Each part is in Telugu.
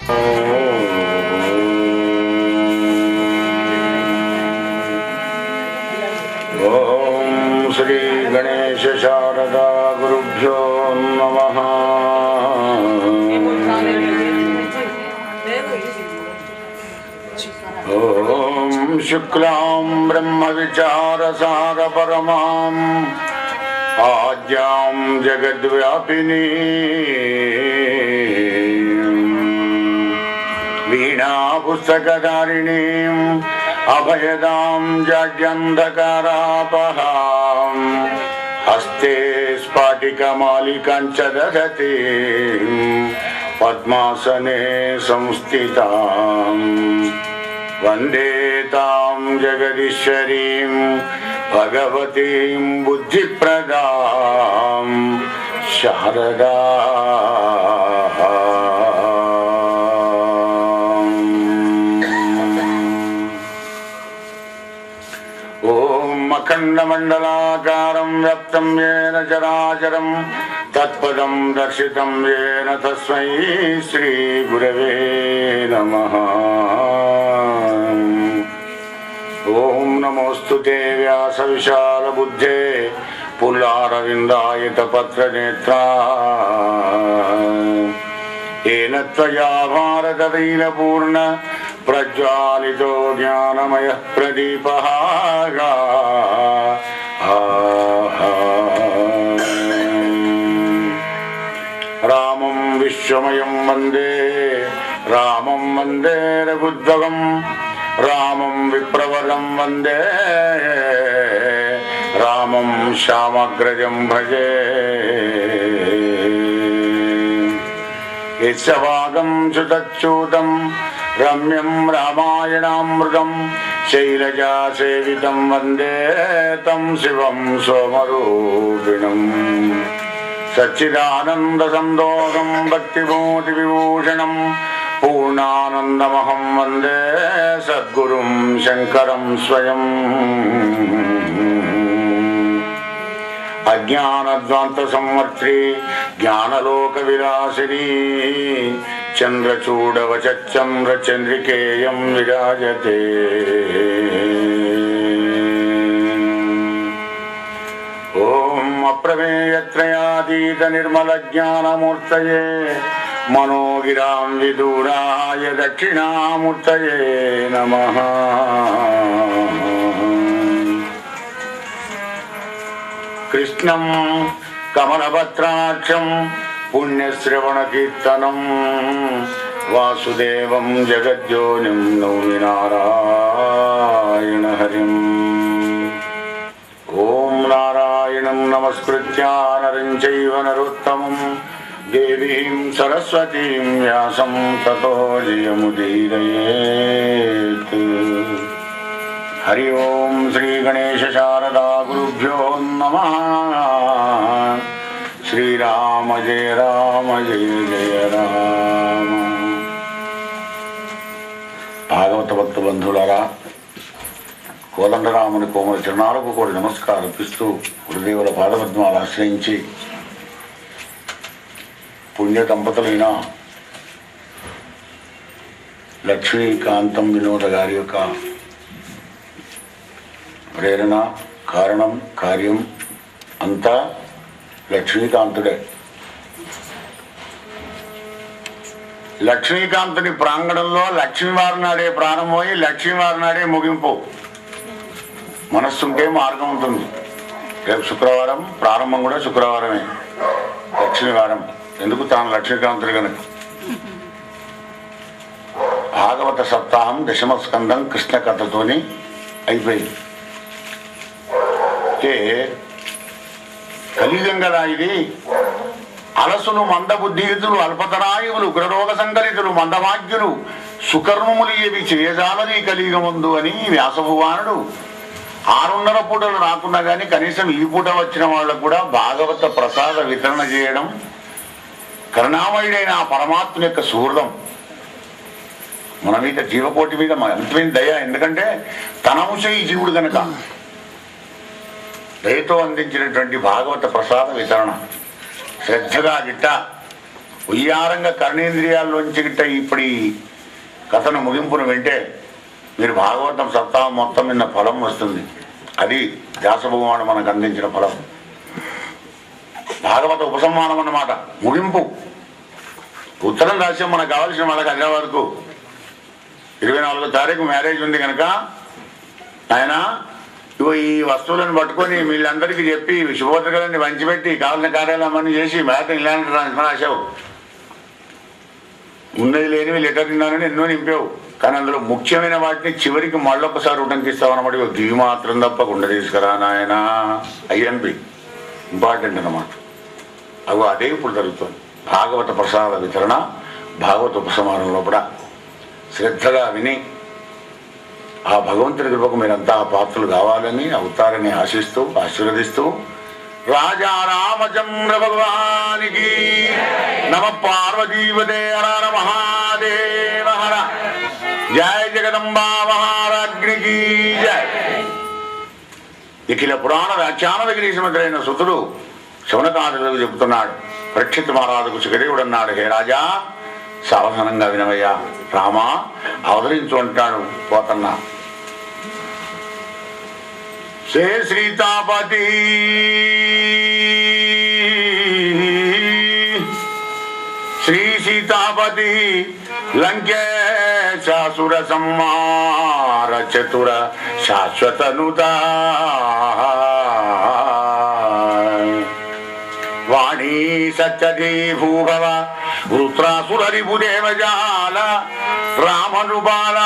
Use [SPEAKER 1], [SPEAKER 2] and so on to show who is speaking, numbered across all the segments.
[SPEAKER 1] ओम श्री गणेश शारदा गुरुभ्यो नमः। ओम शुक्लां ब्रह्म विचार सार परमां आद्यां जगद्व्यापिनी वीणा पुस्तकधारिणीं अभयदां जाड्यन्धकारापहां हस्ते स्फाटिकमालिकां च दधतीं पद्मासने संस्थितां वन्दे तां जगदीश्वरीं भगवतीं बुद्धिप्रदां शारदा। अखण्डमण्डलाकारं व्याप्तं येन चराचरं तत्पदं दर्शितं येन तस्मै श्रीगुरवे नमः। ॐ नमोऽस्तुते व्यासविशालबुद्धे पुल्लारविन्दायतपत्रनेत्रा येन त्वया भारततैलपूर्ण प्रज्वालितो ज्ञानमयः प्रदीपः रामं विश्वमयं वन्दे रामं वन्दे रघुद्वगं रामं विप्रवरं वन्दे रामं श्यामग्रजं भजे। यस्वागं सुतच्यूतं रम्यं रामायणामृतं शैलजासेवितं वन्दे तं शिवं सोमरूपिणम् सच्चिदानन्दसन्दोहं भक्तिमूर्तिविभूषणं पूर्णानन्दमहं वन्दे सद्गुरुं शङ्करं स्वयम्। अज्ञानध्वान्तसंवर्त्री ज्ञानलोकविलासिनी चन्द्रचूडवचन्द्रचन्द्रिकेयं विराजते। ॐ अप्रमेयत्रयातीतनिर्मलज्ञानमूर्तये मनोगिरां विदूराय दक्षिणामूर्तये नमः। कृष्णं कमलपत्राक्षं पुण्यश्रवणकीर्तनं वासुदेवं जगद्योनिं नौमि नारायण हरिम्। ॐ नारायणं नमस्कृत्य नरं चैव नरोत्तमं देवीं सरस्वतीं व्यासं ततो जयमुदीरयेत्। हरि ओम श्री गणेश शारदा गुरुभ्यो नमः। श्रीराम जय जय राम। భాగవత భక్త బంధువులారా, కోదండరాముని కోమల చరణాలకు కూడా నమస్కారపిస్తూ గురుదేవుల పాదపద్మాలు ఆశ్రయించి పుణ్య దంపతులైన లక్ష్మీకాంతం వినోద గారి యొక్క ప్రేరణ, కారణం, కార్యం అంతా లక్ష్మీకాంతుడే. లక్ష్మీకాంతుని ప్రాంగణంలో లక్ష్మీవారి నాడే ప్రారంభమై లక్ష్మీవారి నాడే ముగింపు. మనస్సుంటే మార్గం ఉంటుంది. రేపు శుక్రవారం, ప్రారంభం కూడా శుక్రవారమే, లక్ష్మీవారం. ఎందుకు? తాను లక్ష్మీకాంతుడు కనుక. భాగవత సప్తాహం దశమ స్కందం కృష్ణ కథతోని అయిపోయింది. కలియుగం కదా ఇది. అలసులు, మందబుద్ధియుతులు, అల్పతరాయువులు, ఉగ్రరోగ సంకలితులు, మందమాగ్యులు, సుకర్మములు ఏవి చేయజాలని కలియుగముందు అని వ్యాసభగవానుడు 6:30 పూటలు రాకున్నా కానీ కనీసం ఈ పూట వచ్చిన వాళ్ళకు కూడా భాగవత ప్రసాద వితరణ చేయడం కరుణామయుడైన ఆ పరమాత్మ యొక్క సుహృదం. మన మీద, జీవకోటి మీద అంతమైన దయ. ఎందుకంటే తన అంశ ఈ జీవుడు కనుక దయతో అందించినటువంటి భాగవత ప్రసాద వితరణ శ్రద్ధగా గిట్ట ఉయ్యారంగా కర్ణేంద్రియాల్లోంచి గిట్ట ఇప్పుడు ఈ కథను ముగింపును వింటే మీరు భాగవతం సప్తాహం మొత్తం నిన్న ఫలం వస్తుంది. అది వ్యాసభగవానుడు మనకు అందించిన ఫలం. భాగవత ఉపసంహారం అన్నమాట, ముగింపు. ఉత్తరం రాష్ట్రం మనకు కావాల్సిన వాళ్ళకి హైదరాబాద్కు 24వ తారీఖు మ్యారేజ్ ఉంది కనుక ఆయన ఇగో ఈ వస్తువులను పట్టుకొని వీళ్ళందరికీ చెప్పి శుభపత్రికలన్నీ పంచిపెట్టి కావాల్సిన కార్యాలయం అన్నీ చేసి మేత ఇలాంటి రాశావు. ఉన్నది లేనివి లెటర్ నిన్నానని ఎన్నో నింపావు. కానీ అందులో ముఖ్యమైన వాటిని చివరికి మళ్ళొకసారి ఉటంకిస్తావన్నమాట. దివి మాత్రం తప్పకుండా తీసుకురా నాయన ఐఎన్పి ఇంపార్టెంట్ అన్నమాట. అవి అదే ఇప్పుడు జరుగుతుంది. భాగవత ప్రసాద వితరణ, భాగవత ఉపసంహారంలో కూడా శ్రద్ధగా విని ఆ భగవంతుడి కృపకు మీరంతా పాత్రలు కావాలని అవుతారని ఆశిస్తూ ఆశీర్వదిస్తూ రాజా రామచంద్ర భగవానికి నమ. పార్వతీపతే హర మహాదేవ హర. జయ జగదంబా మహారాజ్ఞికి జయ. నిఖిల పురాణ వ్యాఖ్యాన గిరీశమంత్రైన సుతుడు శౌనకాదులకు చెబుతున్నాడు. పరీక్షిత్ మహారాజుకు సుఖదేవుడు అన్నాడు, హే రాజా సావధానంగా వినవయ్యా, రామ అవతరించు అంటాడు పోతన్నా. శ్రీ సీతాపతి శ్రీ సీతాపతి లంకేశాసుర సంహార చతుర శాశ్వతనుతా వాణీ సత్యదే భూభవ వృత్రాసురరిపుదేవజాల రామనుబాల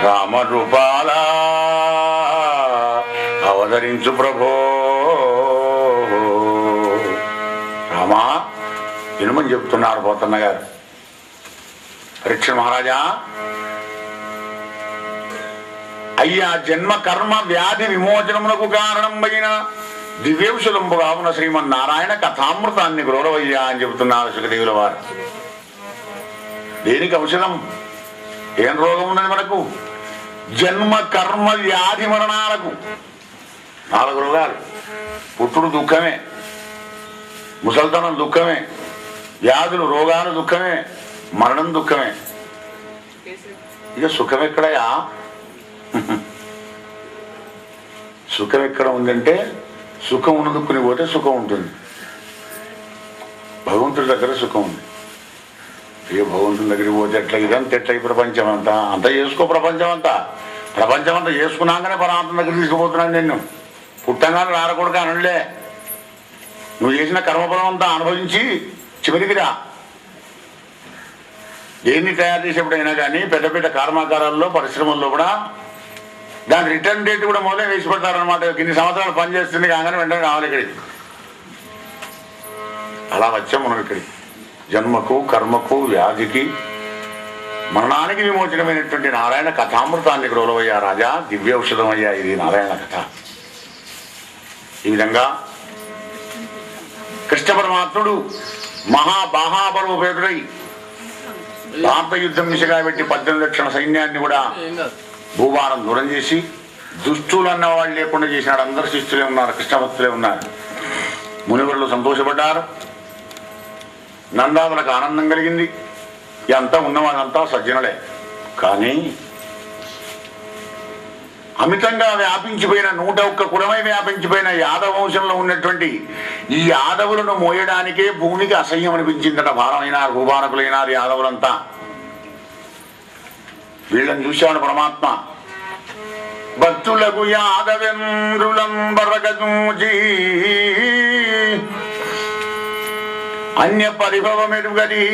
[SPEAKER 1] రామనుబాల అవతరించు ప్రభో. రామా వినుమని చెప్తున్నారు పోతన్న గారు. పరీక్ష మహారాజా, అయ్యా జన్మ కర్మ వ్యాధి విమోచనమునకు కారణమైన దివ్యౌషధంబుగా ఉన్న శ్రీమన్నారాయణ కథామృతాన్ని గ్రోలవయ్యా అని చెబుతున్నారు సుఖదేవుల వారు. దేనికి ఔషధం? ఏం రోగం ఉన్నది మనకు? జన్మ కర్మ వ్యాధి మరణాలకు 4 రోగాలు. పుట్టుడు దుఃఖమే, ముసల్తనం దుఃఖమే, వ్యాధులు రోగాలు దుఃఖమే, మరణం దుఃఖమే. ఇక సుఖం ఎక్కడయా? సుఖం ఎక్కడ ఉందంటే సుఖం ఉన్నదుక్కుని పోతే సుఖం ఉంటుంది. భగవంతుడి దగ్గర సుఖం ఉంది. ఏ భగవంతుని దగ్గరికి పోతే ఎట్లా ఇదంతా ఎట్లా ఈ ప్రపంచం అంతా చేసుకో. ప్రపంచం అంతా చేసుకున్నాకనే పరమాత్మ దగ్గర తీసుకుపోతున్నాను. నిన్ను పుట్టంగానే రారకూడక అనలే. నువ్వు చేసిన కర్మఫలం అంతా అనుభవించి చివరికి రా. దేన్ని తయారు చేసేప్పుడైనా కానీ పెద్ద పెద్ద కర్మాగారాల్లో పరిశ్రమల్లో కూడా దాని రిటర్న్ డేట్ కూడా మొదలే వేసి పెడతారనమాట. ఇన్ని సంవత్సరాలు పనిచేస్తుంది కాగానే వెంటనే రావాలి ఇక్కడికి. అలా వచ్చాం మనం ఇక్కడికి. జన్మకు కర్మకు వ్యాధికి మరణానికి విమోచనమైనటువంటి నారాయణ కథామృతాన్ని గ్రోలవయ్యా రాజా, దివ్యౌషధం అయ్యా ఇది నారాయణ కథ. ఈ విధంగా కృష్ణ పరమాత్ముడు మహాబాహాపరూపేతుడై భారత యుద్ధం దిశగా పెట్టి 18 లక్షల సైన్యాన్ని కూడా భూభారం దూరం చేసి దుష్టులు అన్న వాళ్ళు లేకుండా చేసినాడు. అందరు శిష్యులే ఉన్నారు, కృష్ణభక్తులే ఉన్నారు. మునివరులు సంతోషపడ్డారు, నందాదులకు ఆనందం కలిగింది. అంతా ఉన్నవాళ్ళంతా సజ్జనులే. కానీ అమితంగా వ్యాపించిపోయిన 101 కులమై వ్యాపించిపోయిన యాదవ వంశంలో ఉన్నటువంటి ఈ యాదవులను మోయడానికే భూమికి అసహ్యం అనిపించిందట. భారమైనారు, భూభారకులైనారు యాదవులంతా. వీళ్ళని చూశాడు పరమాత్మ. భక్తులకు యాదవేంద్రులం బరగూచి అన్య పరిభవమెరుగది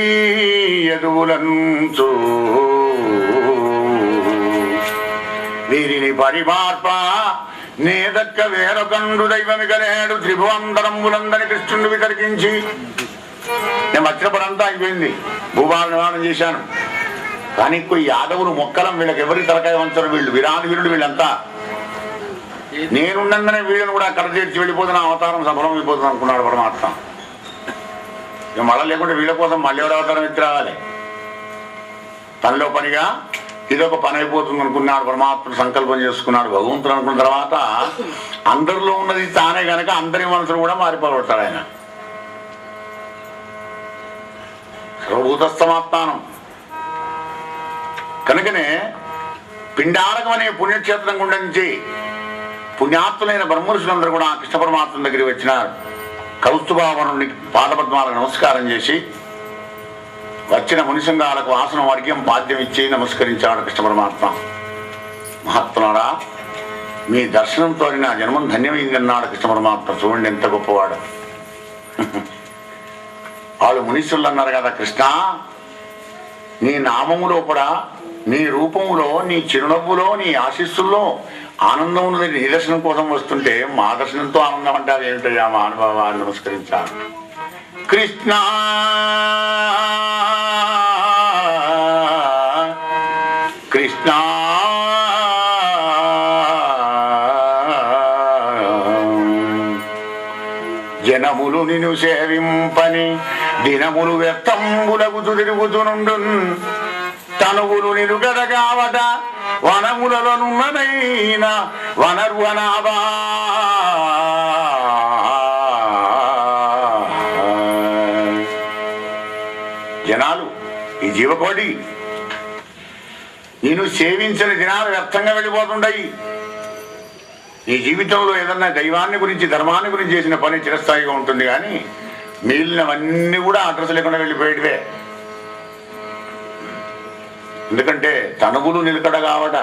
[SPEAKER 1] ఎదువులంచు వీరిని పరిమార్ప నేదక్క వేరొకండు దైవమిగలేడు త్రిభువంతరంబులందని కృష్ణుడు వితర్కించి నేను వచ్చినప్పుడంతా అయిపోయింది. భూభార నిర్మాణం చేశాను. కానీ యాదవులు మొక్కలం, వీళ్ళకి ఎవరి తలకాయ వంచరు. వీళ్ళు విరాని వీరుడు. వీళ్ళంతా నేనుండగానే వీళ్ళని కూడా కడ చేర్చి వెళ్ళిపోతున్న అవతారం సఫలం అయిపోతుంది అనుకున్నాడు పరమాత్మ. ఇక మళ్ళీ లేకుంటే వీళ్ళ కోసం మళ్ళీ ఎవరు అవతారం ఎత్తి రావాలి. పనిలో పనిగా ఇదొక పని అయిపోతుంది అనుకున్నాడు. పరమాత్మ సంకల్పం చేసుకున్నాడు. భగవంతుడు అనుకున్న తర్వాత అందరిలో ఉన్నది తానే గనక అందరి మనసులు కూడా మారిపోతాడు ఆయన. సర్వభూతస్థమాత్మానం కనుకనే పిండారకం అనే పుణ్యక్షేత్రం గుండా నుంచి పుణ్యాత్తులైన బ్రహ్మఋషులందరూ కూడా కృష్ణ పరమాత్మ దగ్గరికి వచ్చినారు. కౌస్తుభావనుడిని పాదపద్మాలకు నమస్కారం చేసి వచ్చిన మునిసంగాలకు ఆసనం వర్గ్యం పాద్యం ఇచ్చి నమస్కరించాడు కృష్ణ పరమాత్మ. మహాత్ములారా, మీ దర్శనంతో నా జన్మం ధన్యమైందన్నాడు కృష్ణ పరమాత్మ. చూడండి ఎంత గొప్పవాడు. వాళ్ళు మునీశ్వరులు అన్నారు కదా, కృష్ణ నీ నామములో కూడా, నీ రూపములో, నీ చిరునవ్వులో, నీ ఆశీస్సుల్లో ఆనందం ఉన్నది. నీ దర్శనం కోసం వస్తుంటే మా దర్శనంతో ఆనందం అంటారు ఏమిటయ్యా మా అనుభవాన్ని నమస్కరించాను. కృష్ణ కృష్ణ జనములు నిన్ను సేవింపని దినములు వ్యర్థంబులకు తిరుగుతునుండు తనువులు నిలుగడగావట వనములలోనున్నదైన వనరువనాభా. జనాలు ఈ జీవకోటి నేను సేవించిన దినాలు వ్యర్థంగా వెళ్ళిపోతుంటాయి. ఈ జీవితంలో ఏదన్నా దైవాన్ని గురించి ధర్మాన్ని గురించి చేసిన పని చిరస్థాయిగా ఉంటుంది, కానీ మిగిలినవన్నీ కూడా అడ్రస్ లేకుండా వెళ్ళిపోయేటివే. ఎందుకంటే తనువులు నిలకడ కావట.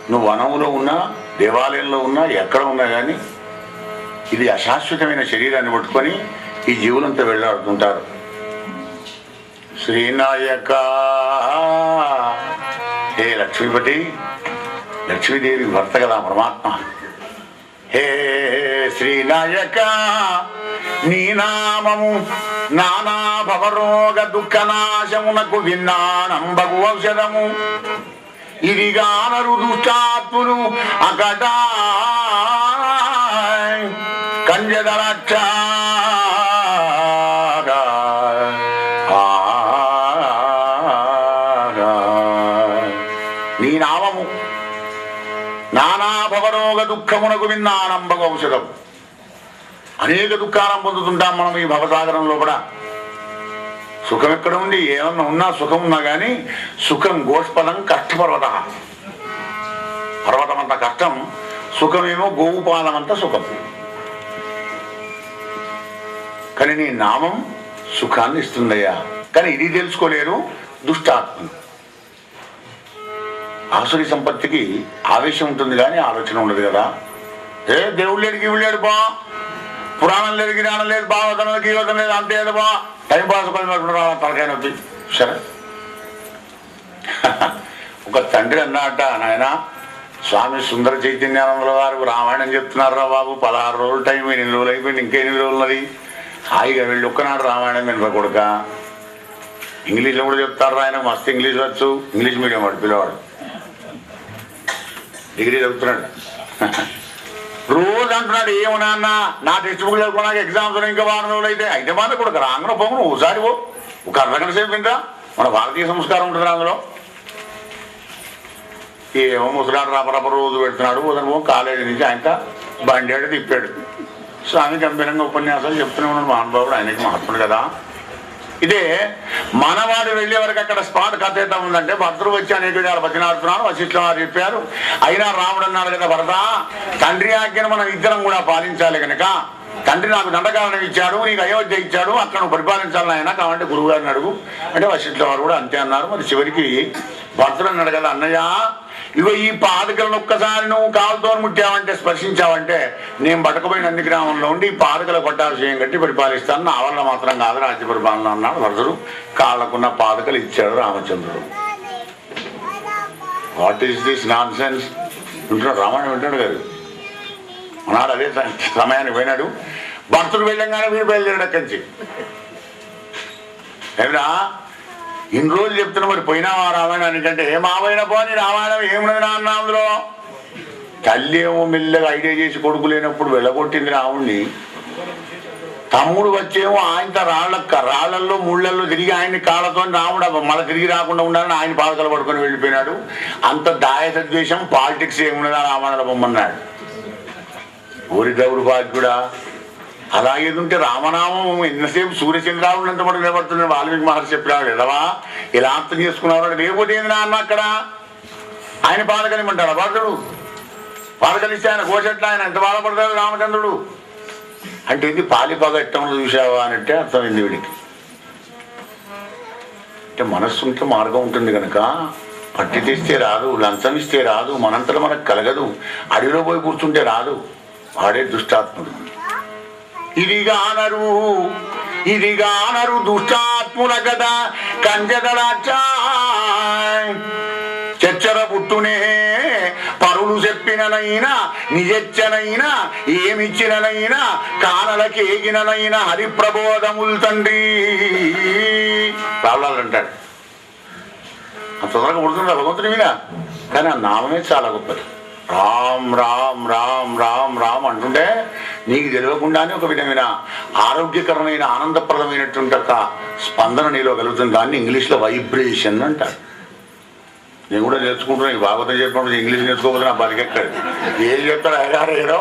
[SPEAKER 1] నువ్వు వనములో ఉన్నా, దేవాలయంలో ఉన్నా, ఎక్కడ ఉన్నా కానీ ఇది అశాశ్వతమైన శరీరాన్ని పట్టుకొని ఈ జీవులంతా వెళ్ళాడుతుంటారు. శ్రీనాయక హే లక్ష్మీపతి, లక్ష్మీదేవి భర్త కదా పరమాత్మ. హే శ్రీనాయక నీ నామము నానా భవరోగ దుఃఖనాశమునకు విన్నానంబగు ఔషధము. ఇదిగానరు దుష్టాత్ములు అకట కంజదరక్ష. నీ నామము నానా భవరోగ దుఃఖమునకు విన్నానంబగు ఔషధం. అనేక దుఃఖాలను పొందుతుంటాం మనం ఈ భవసాగరంలో కూడా. సుఖం ఎక్కడ ఉంది? ఏమన్నా ఉన్నా సుఖం ఉన్నా కానీ సుఖం గోష్పదం కష్టపర్వత. పర్వతం అంత కష్టం, సుఖమేమో గోవుపాలం అంత సుఖం. కానీ నీ నామం సుఖాన్ని ఇస్తుందయ్యా. కానీ ఇది తెలుసుకోలేరు దుష్టాత్మలు. ఆసురి సంపత్తికి ఆవేశం ఉంటుంది కానీ ఆలోచన ఉండదు కదా. దేవుడు లేడు గీవుడు లేడు బా, పురాణం లేదు గిరాణం లేదు, బావతనం లేదు గీవతం లేదు, అంతే ఏదో బా టైం పాస్ తలకాయ నొప్పి. సరే, ఒక తండ్రి అన్నట, నాయన స్వామి సుందర చైతన్యానందుల వారు రామాయణం చెప్తున్నారా బాబు, 16 రోజులు టైం, 8 రోజులు అయిపోయింది, ఇంకెన్ని రోజులు ఉన్నది, హాయిగా వెళ్ళి ఒక్కనాడు రామాయణం వినరా కొడుక. ఇంగ్లీష్లో కూడా చెప్తారు, ఆయన మస్తు ఇంగ్లీష్ వచ్చు, ఇంగ్లీష్ మీడియం వాడు పిల్లవాడు, డిగ్రీ చదువుతున్నాడు. రోజు అంటున్నాడు, ఏమన్నా అన్న నా టెక్స్ట్ బుక్ చదువుకున్నాక ఎగ్జామ్స్ ఇంకా 4 రోజులు అయితే మాత్రం కూడా రాంగన పోను ఒకసారి ఒక అర్ధగంట సేపు వింటా. మన భారతీయ సంస్కారం ఉంటుంది అందులో. ఏమో ముసలాడు రపరప రోజు పెడుతున్నాడు. ఉదయం కాలేజీ నుంచి ఆయన బండి తిప్పాడు. స్వామి గంభీరంగా ఉపన్యాసాలు చెప్తూనే ఉన్నాడు మహానుభావుడు, ఆయనకి మహాత్ముడు కదా. ఇదే మనవాడు వెళ్ళే వరకు అక్కడ స్పాట్ కథేత ఉందంటే భర్తలు వచ్చి అనేక విధాలు భజనాడుతున్నాడు. వశిష్ఠుల వారు చెప్పారు, అయినా రాముడు అన్నాడు కదా భరత, తండ్రి ఆజ్ఞను మనం ఇద్దరం కూడా పాలించాలి కనుక తండ్రి నాకు దండకారణం ఇచ్చాడు, నీకు అయోధ్య ఇచ్చాడు, అక్కడ నువ్వు పరిపాలించాలని ఆయన, కాబట్టి గురువు గారిని అడుగు అంటే వశిష్ఠుల వారు కూడా అంతే అన్నారు. మరి చివరికి భర్తలు అన్నాడు కదా, అన్నయ్య ఇగో ఈ పాదకలను ఒక్కసారి నువ్వు కాలుతో ముట్టావంటే, స్పర్శించావంటే నేను బట్టకపోయిన నంది గ్రామంలో ఉండి ఈ పాదకల పట్టాభిషేకం కట్టి పరిపాలిస్తాను, నా వల్ల మాత్రం కాదు రాజ్య పరిపాలన అన్నాడు భరతుడు. కాళ్ళకున్న పాదకలు ఇచ్చాడు రామచంద్రుడు. What is this non sense వింటున్నాడు, రామాయణం వింటాడు గారు అన్నాడు. అదే సమయానికి పోయినాడు. భర్తడు వెళ్ళంగానే వీడు బయలుదేరాడు అక్కడి నుంచి. ఏమిరా ఇన్ని రోజులు చెప్తున్నా, మరి పోయినావా రామాయణానికంటే మావైనా పోని రామాయణం ఏమున్నది నా అన్న అందులో. తల్లి ఏమో మెల్లగా ఐడియా చేసి కొడుకు లేనప్పుడు వెళ్ళగొట్టింది రాముణ్ణి. తమ్ముడు వచ్చేమో ఆయనతో రాళ్లల్లో ముళ్ళల్లో తిరిగి ఆయన్ని కాళ్ళతో రాముడు మళ్ళీ తిరిగి రాకుండా ఉండాలని ఆయన పాదకలు పడుకొని వెళ్ళిపోయినాడు. అంత దాయసద్వేషం పాలిటిక్స్ ఏమున్నదా రామాయణ బొమ్మన్నాడు. ఊరి దౌర్భాగ్యుడా, అలాగేదుంటే రామనామం ఎంతసేపు సూర్యచంద్రావుడు ఎంత పడుకు నిలబడుతున్నాడు. వాల్మీకి మహర్షి చెప్పినాడు ఎదవా ఇలా అర్థం చేసుకున్నాడు. లేకపోతే ఏంది నాన్న అక్కడ ఆయన పాదకలిమంటాడు భక్తుడు. పాదకలిస్తే ఆయన కోసెట్లా ఆయన ఎంత బాధపడతాడు రామచంద్రుడు అంటే ఇది పాలిపగట్టంలో చూసావా అనంటే అర్థమైంది వీడికి. అంటే మనస్సు ఉంటే మార్గం ఉంటుంది కనుక పట్టి తెస్తే రాదు, లంచం ఇస్తే రాదు, మనంతరం మనకు కలగదు, అడవిలో పోయి కూర్చుంటే రాదు. వాడే దుష్టాత్ముడు. ఇదిగానరు దుష్టాత్ముల కదా కంజదడాచా చచ్చర పుట్టునే పరులు చెప్పిననైనా నిజెచ్చనైనా ఏమిచ్చిననైనా కానలకేగిననైనా హరిప్రబోధములు తండ్రి రాళ్ళాలు అంటాడు. అంత తొందరగా పుడుతుందా భగవంతుని మీద? కానీ ఆ నామమే చాలా గొప్పది. రామ్ రామ్ రామ్ రామ్ రామ్ అంటుంటే నీకు తెలియకుండానే ఒక విధమైన ఆరోగ్యకరమైన ఆనందప్రదమైనటువంటి ఒక స్పందన నీలో కలుగుతుంది. దాన్ని ఇంగ్లీష్లో వైబ్రేషన్ అంటారు. నేను కూడా నేర్చుకుంటున్నాను. ఈ భాగవతం చెప్పినప్పుడు ఇంగ్లీష్ నేర్చుకోకపోతే నా బతికెక్కడు. ఏం చెప్తాడు అయ్యారు ఏదో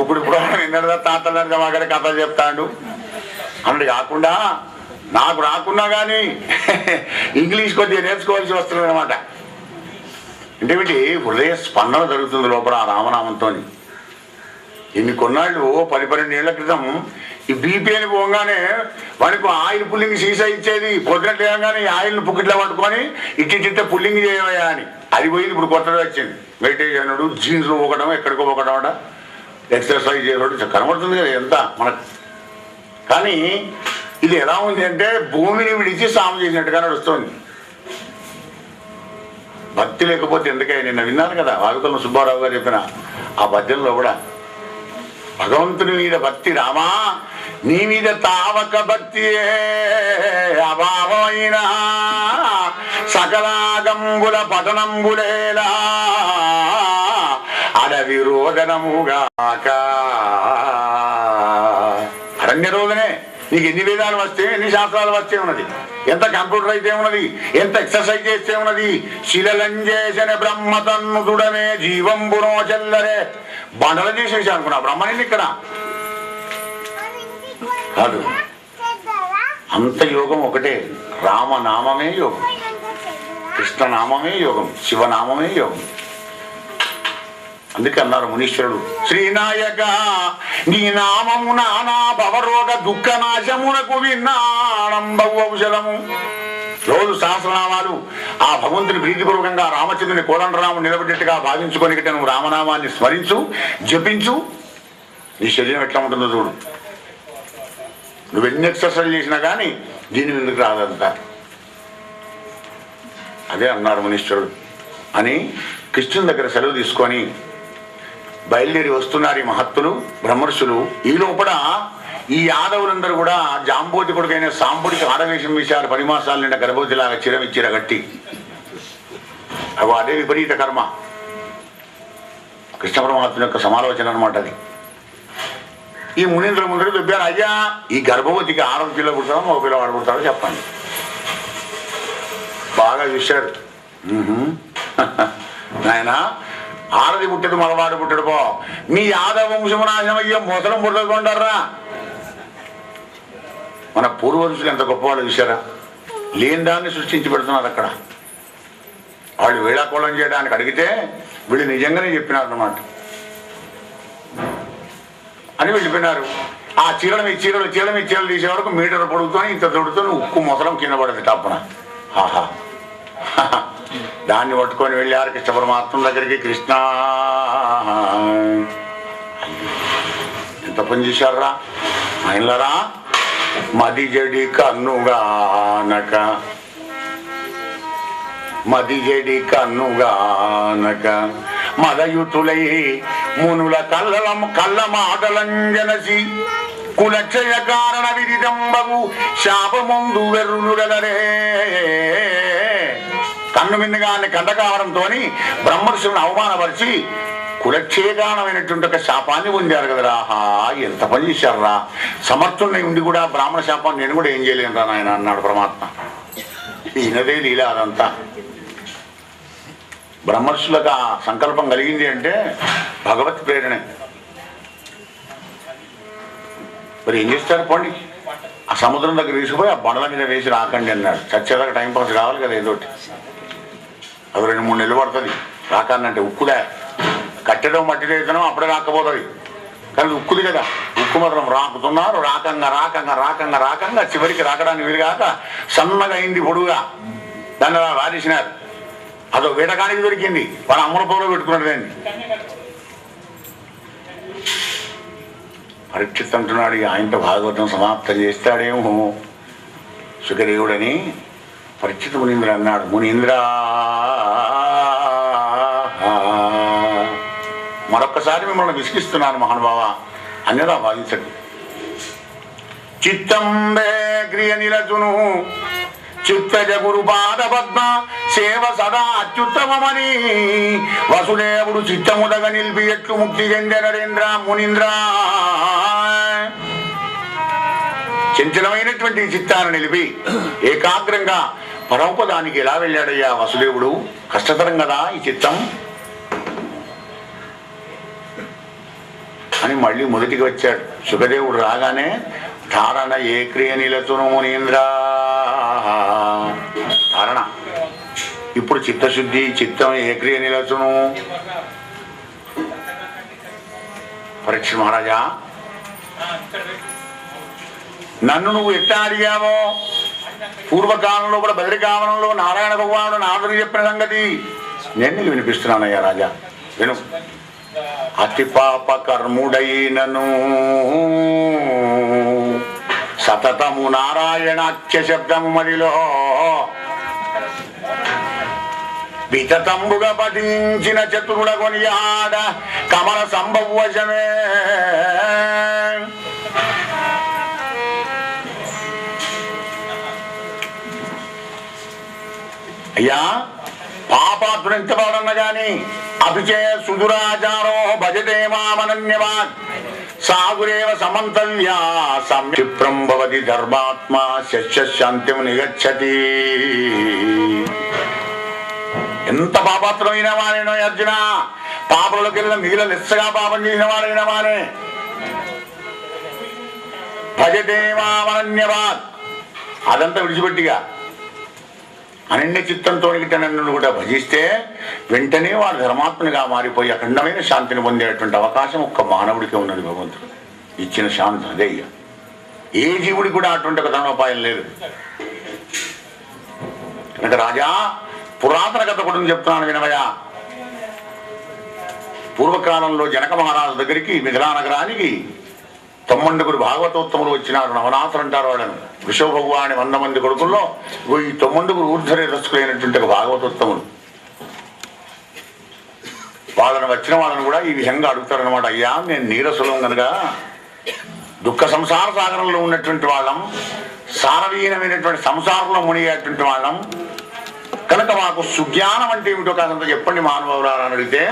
[SPEAKER 1] ఇప్పుడు నిన్నదా తాతలు మా గారి కథలు చెప్తాడు అన్నది కాకుండా నాకు రాకున్నా కానీ ఇంగ్లీష్ కొద్దిగా నేర్చుకోవాల్సి వస్తుంది అనమాట. అంటే హృదయ స్పందన జరుగుతుంది లోపల ఆ రామనామంతో. ఇన్ని కొన్నాళ్ళు 10-12 ఏళ్ల క్రితం ఈ బీపీ అని పోగానే వాడికి ఆయిల్ పుల్లింగ్ సీసా ఇచ్చేది. పొద్దునట్లు లేగానే ఈ ఆయిల్ని పుక్కిట్లో పట్టుకొని ఇట్టిట్టే పుల్లింగ్ చేయవయా అని. అది పోయింది. ఇప్పుడు కొత్తగా వచ్చింది మెడిటేషన్, జీన్స్ పోకడం, ఎక్కడికో పోకడం, ఎక్సర్సైజ్ చేయడం కనబడుతుంది కదా ఎంత మనకు. కానీ ఇది ఎలా ఉంది అంటే భూమిని విడిచి సాము చేసినట్టుగా నడుస్తుంది. భక్తి లేకపోతే ఎందుకే నిన్న విన్నాను కదా వాగుతున్న సుబ్బారావు గారు చెప్పిన ఆ పద్యంలో కూడా భగవంతుని మీద భక్తి రామా నీ మీద తావక భక్తి అభావమైన సకలాగంబుల పఠనంబులేలా అడవి రోదనముగాక. అరణ్య రోదనే నీకు ఎన్ని వేదాలు వస్తే ఎన్ని శాస్త్రాలు వస్తే ఉన్నది, ఎంత కంప్యూటర్ అయితే ఉన్నది, ఎంత ఎక్సర్సైజ్ చేస్తే ఉన్నది. శిలలంజేసిన బ్రహ్మ తన్నుతుడమే జీవంబునో చెల్లరే బండలు చేసేసి అనుకున్నా బ్రహ్మని ఇక్కడ కాదు. అంత యోగం ఒకటే. రామనామమే యోగం, కృష్ణనామమే యోగం, శివనామమే యోగం. అందుకే అన్నారు మునీశ్వరుడు శ్రీనాయక నీ నామము నానా భవరోగ దుఃఖ నాశమునకు విన్నానంబవు ఔషధము. రోజు సహస్రనామాలు ఆ భగవంతుని ప్రీతిపూర్వకంగా రామచంద్రుని కోదండరాము నిలబెట్టేట్టుగా భావించుకొని నువ్వు రామనామాన్ని స్మరించు, జపించు. నీ శరీరం ఎట్లా ఉంటుందో చూడు. నువ్వు ఎన్ని ఎక్సర్సైజ్ చేసినా కానీ దీని ఎందుకు రాదంతా. అదే అన్నారు మునీశ్వరుడు అని కృష్ణుని దగ్గర సెలవు తీసుకొని బయలుదేరి వస్తున్నారు ఈ మహత్తులు బ్రహ్మర్షులు. ఈ లోపల ఈ యాదవులందరూ కూడా జాంబోతి కొడుకైన సాంబుడికి ఆడవేషం వేశారు. 10 మాసాల నిండా గర్భవతిలాగా చిరమిచ్చిర గట్టి. అవి అదే విపరీత కర్మ. కృష్ణ పరమాత్మ యొక్క సమాలోచన అనమాట అది. ఈ మునీంద్ర ముందర చెప్పారు అయ్యా ఈ గర్భవతికి 6 పిల్ల పుడతాడో ఒక పిల్లవాడు పుడతాడో చెప్పండి. బాగా చూశారు. నాయన ఆడది పుట్టడు మగవాడు పుట్టడు పో మీ యాదవ వంశమునాశనం అయ్యే మొదలం పుట్టకుంటారా. మన పూర్వపురుషులు ఎంత గొప్పవాళ్ళు చూశారా. లేని దాన్ని సృష్టించి పెడుతున్నారు అక్కడ. వాళ్ళు వేళాకోళం చేయడానికి అడిగితే వీళ్ళు నిజంగానే చెప్పినారు అన్నమాట అని వెళ్ళిపోయినారు. ఆ చీరలు తీసే వరకు మీటర్ పొడుగుతో ఇంత తొడుతో ఉక్కు మొసలం కింద పడింది టప్పున. ఆహా దాన్ని పట్టుకొని వెళ్ళారు కృష్ణ పరమాత్మ దగ్గరికి. కృష్ణ ఎంత పని చేశారా ఆయనలరా. మది జడి కన్నుగానక మదయుతులై మునుల కళ్ళ మాటలంజనసి కులక్షయ కారణ విదిదంబగు శాపముందు వెర్రునుగలరే. కన్ను మిన్నగానే కండకావరంతో బ్రహ్మర్షులను అవమానపరిచి కులక్షేకాణమైనటువంటి ఒక శాపాన్ని పొందారు కదరా. ఆహా, ఎంత పని చేశారా, సమర్థుణ్ణి ఉండి కూడా బ్రాహ్మణ శాపాన్ని నేను కూడా ఏం చేయలేను రా నాయన అన్నాడు పరమాత్మ. ఈయనదే లీల అదంతా. బ్రహ్మర్షులకు ఆ సంకల్పం కలిగింది అంటే భగవత్ ప్రేరణే. మరి ఏం చేస్తారు పోండి, ఆ సముద్రం దగ్గర తీసుకుపోయి ఆ బండల మీద వేసి రాకండి అన్నాడు. చచ్చేదాకా టైంపాస్ కావాలి కదా ఏదోటి. అది 2-3 నెలలు పడుతుంది రాకానంటే. ఉక్కుదా, కట్టెలో మట్టిలో ఇతనం అప్పుడే రాకపోతుంది, కానీ ఉక్కుది కదా. ఉక్కు మాత్రం రాకుతున్నారు. రాకంగా రాకంగా రాకంగా రాకంగా చివరికి రాకడానికి వీలుగాక సన్నగా అయింది పొడుగా. దాన్ని అలా వారేసినారు. అదో వేటకానికి దొరికింది. వాళ్ళ అమ్మల పొలో పెట్టుకున్నాడు దాన్ని. పరీక్షిత్ అంటున్నాడు, ఆయనతో భాగవతం సమాప్తం చేస్తాడేమో సుఖదేవుడని. పరీక్షిత్ మునీంద్ర అన్నాడు, మునీంద్ర మరొక్కసారి మిమ్మల్ని విసిగిస్తున్నాను మహానుభావ అన్నదా భావించడు. చిత్తంబే క్రియ నిలచును చిత్తజ గురు పాద పద్మ సేవ సదా అత్యుత్తమని వసుదేవుడు చిత్తముదగ నిలిపి ఎట్లు ముక్తి చెందే నరేంద్ర మునీంద్ర. చంచలమైనటువంటి చిత్తాన్ని నిలిపి ఏకాగ్రంగా పరమపదానికి ఎలా వెళ్ళాడయ్యా వసుదేవుడు? కష్టతరం కదా ఈ చిత్తం అని మళ్ళీ మొదటికి వచ్చాడు. సుఖదేవుడు రాగానే ధారణ ఏ క్రియ నిలచును మునీంద్ర. ధారణ ఇప్పుడు చిత్తశుద్ధి, చిత్తం ఏ క్రియ నిలచును. పరీక్ష మహారాజా, నన్ను నువ్వు ఎట్లా అడిగావో పూర్వకాలంలో కూడా బదరికావనంలో నారాయణ భగవానుడు నారదుడు చెప్పిన సంగతి నేను నీకు వినిపిస్తున్నానయ్యా రాజా, విను. అతి పాప కర్ముడైనను సతతము నారాయణాఖ్య శబ్దము మదిలో వితతంబుగా పఠించిన చతురుల కొనియాడ కమల సంభవశమే. అయ్యా, పాపాత్ముడు ఎంత వాడన్న గాని అభిచే సుదురాచారో భజతే మామనన్యవాన్ సాగురేవ సమంతవ్యా సంక్షిప్రం భవతి ధర్మాత్మా శాంతిం నిగచ్చతి. ఎంత పాపాత్రమైన వాడేనో అర్జున, పాపంలోకి వెళ్ళిన మిగిలిన నిస్సగా పాపం చేసిన వాడైన వాడే. భజతే మామనన్యవాన్ అదంతా విడిచిపెట్టిగా అనన్య చిత్తంతో నన్ను కూడా భజిస్తే వెంటనే వాడు ధర్మాత్మనిగా మారిపోయి అఖండమైన శాంతిని పొందేటువంటి అవకాశం ఒక్క మానవుడికి ఉన్నది. భగవంతుడు ఇచ్చిన శాంతి అదే. ఏ జీవుడికి కూడా అటువంటి ఒక ధనోపాయం లేదు. కనుక రాజా, పురాతన కథ కూడా చెప్తున్నాను వినవయా. పూర్వకాలంలో జనక మహారాజు దగ్గరికి మిథిలా నగరానికి 9 భాగవతోత్తములు వచ్చినారు. నవనాథులు అంటారు వాళ్ళని. విశ్వభగవాని 100 మంది కొడుకుల్లో ఈ 9 ఊర్ధ్వరేతస్కులైనటువంటి ఒక భాగవతోత్తములు. వాళ్ళని వచ్చిన వాళ్ళని కూడా ఈ విధంగా అడుగుతారనమాట. అయ్యా, నేను నీరసులం కనుక దుఃఖ సంసార సాగరంలో ఉన్నటువంటి వాళ్ళం, సారవీనమైనటువంటి సంసారంలో మునిగేటువంటి వాళ్ళం కనుక మాకు సుజ్ఞానం అంటే ఏమిటో కాదంత చెప్పండి మహానుభావులు అని అడిగితే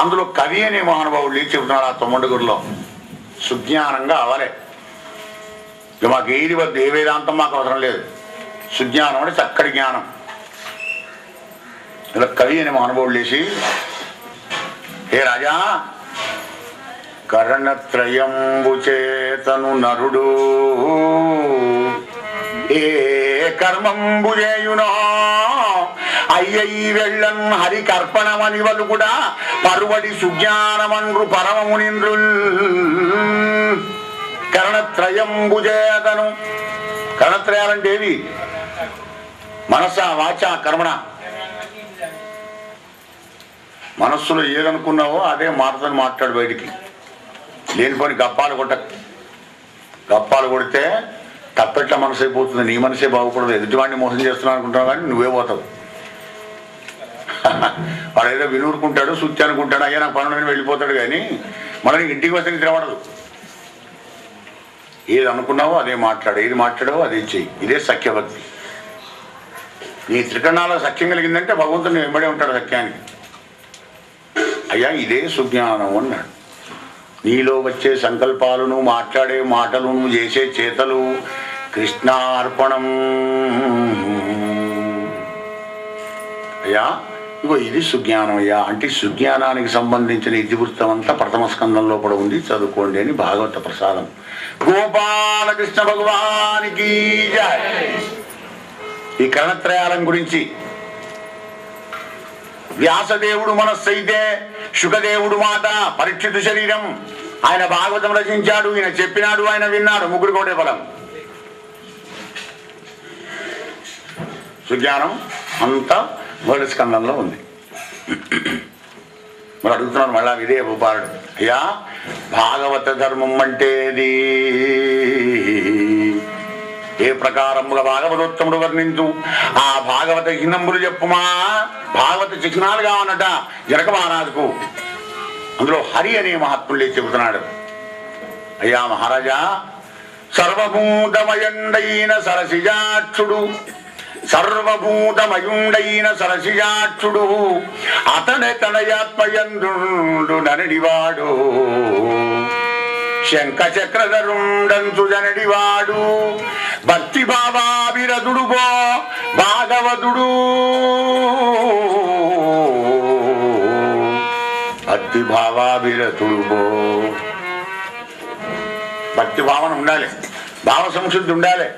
[SPEAKER 1] అందులో కవి అనే మహానుభావులు లేచి చెబుతున్నారు. ఆ 9 సుజ్ఞానంగా అవలే. మాకు ఏది వద్దు, ఏ వేదాంతం మాకు అవసరం లేదు. సుజ్ఞానం అంటే చక్కటి జ్ఞానం. ఇలా కవి అనే మహానుభావులు లేచి, హే రాజా, కర్ణత్రయంబు చేతను నరుడు ఏ కర్మంబు చేయునో అయ్యయి వెళ్ళన్ హరి కర్పణమని వాళ్ళు కూడా పరువడి సుజ్ఞానమన్రు పరమమునింద్రుల్. కర్ణత్రయంబు చేతను, కర్ణత్రయాలంటే ఏవి? మనస, వాచ, కర్మణ. మనస్సులో ఏదనుకున్నావో అదే మాటతో మాట్లాడు బయటికి. లేనిపోని గప్పాలు గప్పాలు కొడితే తప్పెట్ల మనసు అయిపోతుంది. నీ మనసే బాగుపడదు. ఎదుటివాడిని మోసం చేస్తున్నావు అనుకుంటావు కానీ నువ్వే పోతావు. వాడు ఏదో వినూరుకుంటాడు, సుత్తి అనుకుంటాడు, అయ్యా నాకు పనులని వెళ్ళిపోతాడు. కానీ మనకి ఇంటికి వస్తే తిరగడదు. ఏది అనుకున్నావో అదే మాట్లాడు, ఏది మాట్లాడావో అదే చెయ్యి. ఇదే సఖ్యభక్తి. నీ త్రికరణాల సఖ్యం కలిగిందంటే భగవంతుని వెంబడే ఉంటాడు సఖ్యానికి. అయ్యా ఇదే సుజ్ఞానం అన్నాడు. నీలో వచ్చే సంకల్పాలను, మాట్లాడే మాటలను, చేసే చేతలు కృష్ణార్పణం. అయ్యా ఇగో ఇది సుజ్ఞానం అయ్యా అంటే సుజ్ఞానానికి సంబంధించిన ఇతివృత్తం అంతా ప్రథమ స్కందంలో కూడా ఉంది, చదువుకోండి అని భాగవత ప్రసాదం. గోపాలకృష్ణ భగవానికి జై. ఈ కరణత్రయాలం గురించి వ్యాసదేవుడు మనస్సు అయితే శుకదేవుడు మాట, పరీక్షితు శరీరం. ఆయన భాగవతం రచించాడు, ఈయన చెప్పినాడు, ఆయన విన్నాడు. ముగ్గురు కోటే ఫలం. సుజ్ఞానం అంతా మొదటి స్కందంలో ఉంది. మరి అడుగుతున్నాను మళ్ళా ఇదే భూపాలుడు, అయ్యా భాగవత ధర్మం అంటేది ఏ ప్రకారముగా భాగవతోత్తముడు వర్ణించు, ఆ భాగవత చిహ్నంబులు చెప్పుమా. భాగవత చిహ్నాలు కావనట జనక మహారాజుకు. అందులో హరి అనే మహాత్ములే చెబుతున్నాడు. అయ్యా మహారాజా, సర్వభూతమయుండైన సరసిజాక్షుడు, సర్వభూతమయుండైన సరసిజాక్షుడు, అతడే తనయాత్మయందుండు ననడివాడు, శంఖ చక్రధరుండంచు జనడివాడు, భక్తి భావాభిరదుడు బో భాగవతుడు, భక్తి భావాభిరతుడు బో. భక్తి భావన ఉండాలి, భావ సంశుద్ధి ఉండాలి.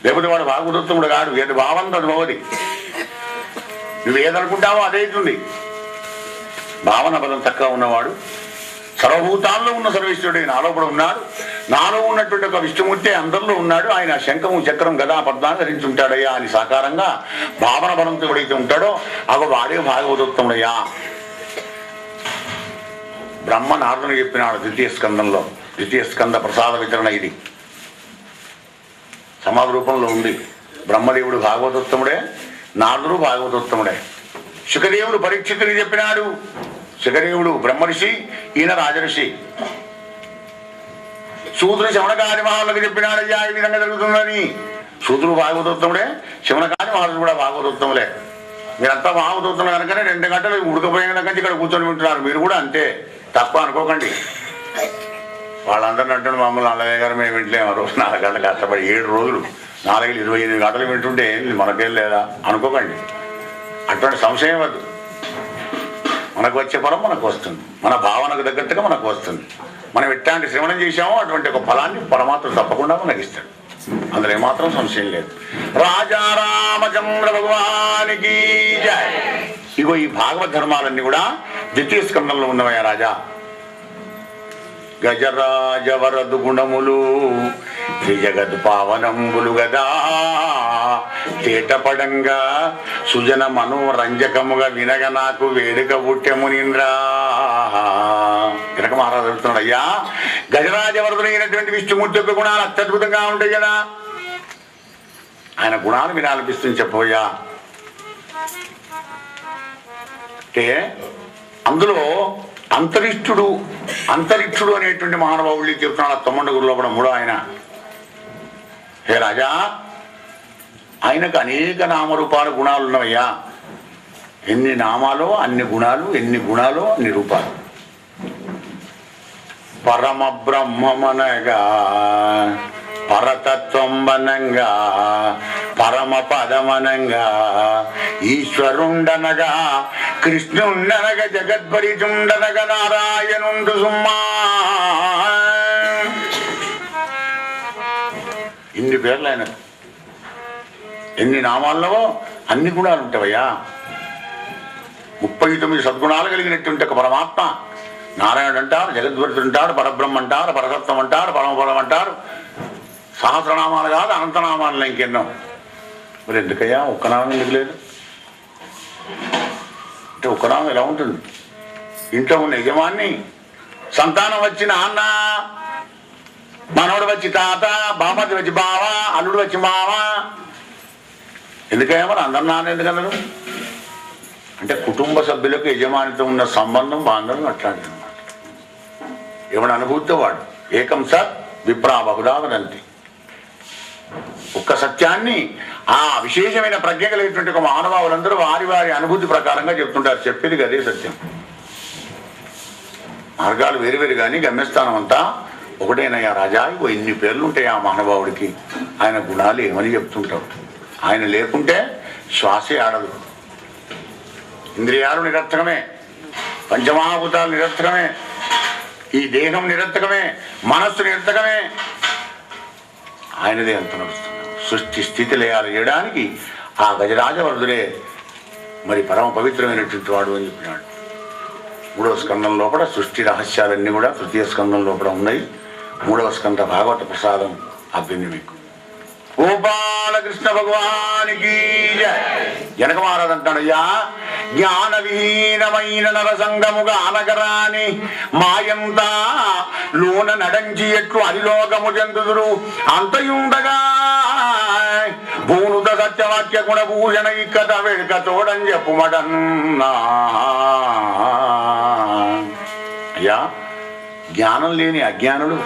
[SPEAKER 1] లేకపోతే వాడు భాగవతోత్తముడు కాడు. ఏది భావంతో అది భవది. నువ్వు ఏదనుకుంటావో అదైతుంది. భావన బలం తక్కువ ఉన్నవాడు సర్వభూతాల్లో ఉన్న సర్వేశ్వరుడు నాలో కూడా ఉన్నాడు. నాలో ఉన్నటువంటి ఒక విష్ణుమూర్తి అందరిలో ఉన్నాడు. ఆయన శంఖము చక్రం గదా పద్మాన్ని ధరించి ఉంటాడయ్యా అని సాకారంగా భావన బలంతో ఎవడైతే ఉంటాడో అవి వాడే భాగవతోత్తముడయ్యా. బ్రహ్మ నారదుని చెప్పినాడు ద్వితీయ స్కందంలో. ద్వితీయ స్కంద ప్రసాద వితరణ ఇది సమాధి రూపంలో ఉంది. బ్రహ్మదేవుడు భాగవతోత్తముడే, నారదుడు భాగవతోత్తముడే. శుకదేవుడు పరీక్షితుని చెప్పినాడు. శుకదేవుడు బ్రహ్మర్షి, ఈయన రాజర్షి. శూద్రుడు శవణకాది మహాలకు చెప్పినాడయ్యా ఈ విధంగా జరుగుతుందని. శూద్రుడు భాగవతోత్తముడే, శవణకాది మహారాజు కూడా భాగవతోత్తములే. మీరంతా భాగవతోత్తములు కనుకనే 2 గంటలు ఉడకపోయిన కంటే ఇక్కడ కూర్చొని వింటున్నారు. మీరు కూడా అంతే, తక్కువ అనుకోకండి. వాళ్ళందరినీ అంటున్నారు మమ్మల్ని అల్లయ్య గారు మేము వింటలేము. రోజు 4 గంటలు కష్టపడి 7 రోజులు 4-28 గంటలు వింటుంటే మనకేం లేదా అనుకోకండి. అటువంటి సంశయం వద్దు. మనకు వచ్చే ఫలం మనకు వస్తుంది, మన భావనకు తగ్గట్టుగా మనకు వస్తుంది. మనం ఎట్లాంటి శ్రవణం చేశామో అటువంటి ఒక ఫలాన్ని పరమాత్మ తప్పకుండా మనకి ఇస్తాడు. అందులో ఏమాత్రం సంశయం లేదు. రాజా రామచంద్ర భగవానికి జై. ఇగో ఈ భాగవత ధర్మాలన్నీ కూడా ద్వితీయ స్కందంలో ఉన్నవయ్యా రాజా. గజరాజ వరదు గుణములు త్రిజగద్ పావనంబులు గదా, తేటపడంగా సుజన మనోరంజకముగా వినగ నాకు వేడుక పుట్టెమునింద్రా. జనక మహారాజు చెప్తున్నాడు, అయ్యా గజరాజ వరదులైనటువంటి విష్ణుమూర్తి యొక్క గుణాలు అత్యద్భుతంగా ఉంటాయి కదా. ఆయన గుణాలు వినాలనిపిస్తుంది చెప్పబోయా. అంటే అందులో అంతరిక్షుడు అనేటువంటి మహానుభావుళ్ళు చెప్తున్నాడు. తొమ్మండుగురులో కూడా 3వ ఆయన. హే రాజా, ఆయనకు అనేక నామరూపాల గుణాలు ఉన్నవయ్యా. ఎన్ని నామాలో అన్ని గుణాలు, ఎన్ని గుణాలో అన్ని రూపాలు. పరమ బ్రహ్మమనగా పరతత్వం బనంగా, పరమ పదమనంగా ఈశ్వరుండనగా, కృష్ణుండనగా, జగద్భరిచుండనగా, నారాయణుండు సుమ్మా. ఇన్ని పేర్లు ఆయనకు, ఎన్ని నామాల్లో అన్ని గుణాలు ఉంటావయ్యా. 39 సద్గుణాలు కలిగినటువంటి ఒక పరమాత్మ. నారాయణుడు అంటారు, జగద్భరితుడు అంటారు, పరబ్రహ్మ అంటారు, పరతత్వం అంటారు, పరమపదం అంటారు. సహస్రనామాలు కాదు, అనంతనామాలు ఇంకెన్నో. మరి ఎందుకయ్యా ఒక్క నామం ఎందుకు లేదు అంటే, ఒక్క నామం ఎలా ఉంటుంది? ఇంట్లో ఉన్న యజమాన్ని, సంతానం వచ్చి నాన్న, మనవడు వచ్చి తాత, బామతి వచ్చి బావ, అల్లుడు వచ్చి మావ. ఎందుకయ్యా మరి అందరు నాన్న ఎందుకన్నారు అంటే, కుటుంబ సభ్యులకు యజమానితో ఉన్న సంబంధం బాంధవం అట్లాంటిది అన్నమాట. ఎవడు అనుభూతితో వాడు. ఏకం సత్ విప్రా బహుదా వదంతి. ఒక్క సత్యాన్ని ఆ విశేషమైన ప్రజ్ఞ కలిగినటువంటి ఒక మహానుభావులందరూ వారి వారి అనుభూతి ప్రకారంగా చెప్తుంటారు. చెప్పేది అదే సత్యం. మార్గాలు వేరు వేరు కానీ గమ్యస్థానం అంతా ఒకటేనయ్యా రాజా. ఇగో ఇన్ని పేర్లు ఉంటాయి ఆ మహానుభావుడికి. ఆయన గుణాలు ఏమని చెప్తుంటాడు. ఆయన లేకుంటే శ్వాసే ఆడదు. ఇంద్రియాలు నిరర్థకమే, పంచమహాభూతాలు నిరర్థకమే, ఈ దేహం నిరర్థకమే, మనస్సు నిరర్థకమే. ఆయనదే అంత నడుస్తుంది. సృష్టి స్థితి లయాలు చేయడానికి ఆ గజరాజవరుదులే మరి పరమ పవిత్రమైనటువంటి వాడు అని చెప్పినాడు. 3వ స్కందం లోపల సృష్టి రహస్యాలన్నీ కూడా తృతీయ స్కందం లోపల ఉన్నాయి. 3వ స్కంద భాగవత ప్రసాదం అభ్యుంది మీకు. గోపాలకృష్ణ భగవానికి జనక మహారాజు అంటాడయ్యా, జ్ఞాన విహీనమైన నరసంగముగా అనగరాని మాయంతా లోన నడంచి ఎట్లు అధిలోకము చెందుదురు అంతయుండగా భూనుత సత్యవాక్య గుణభూషణ ఇక్కత వెనుక తోడని చెప్పుమడన్నా. అయ్యా, జ్ఞానం లేని అజ్ఞానులు,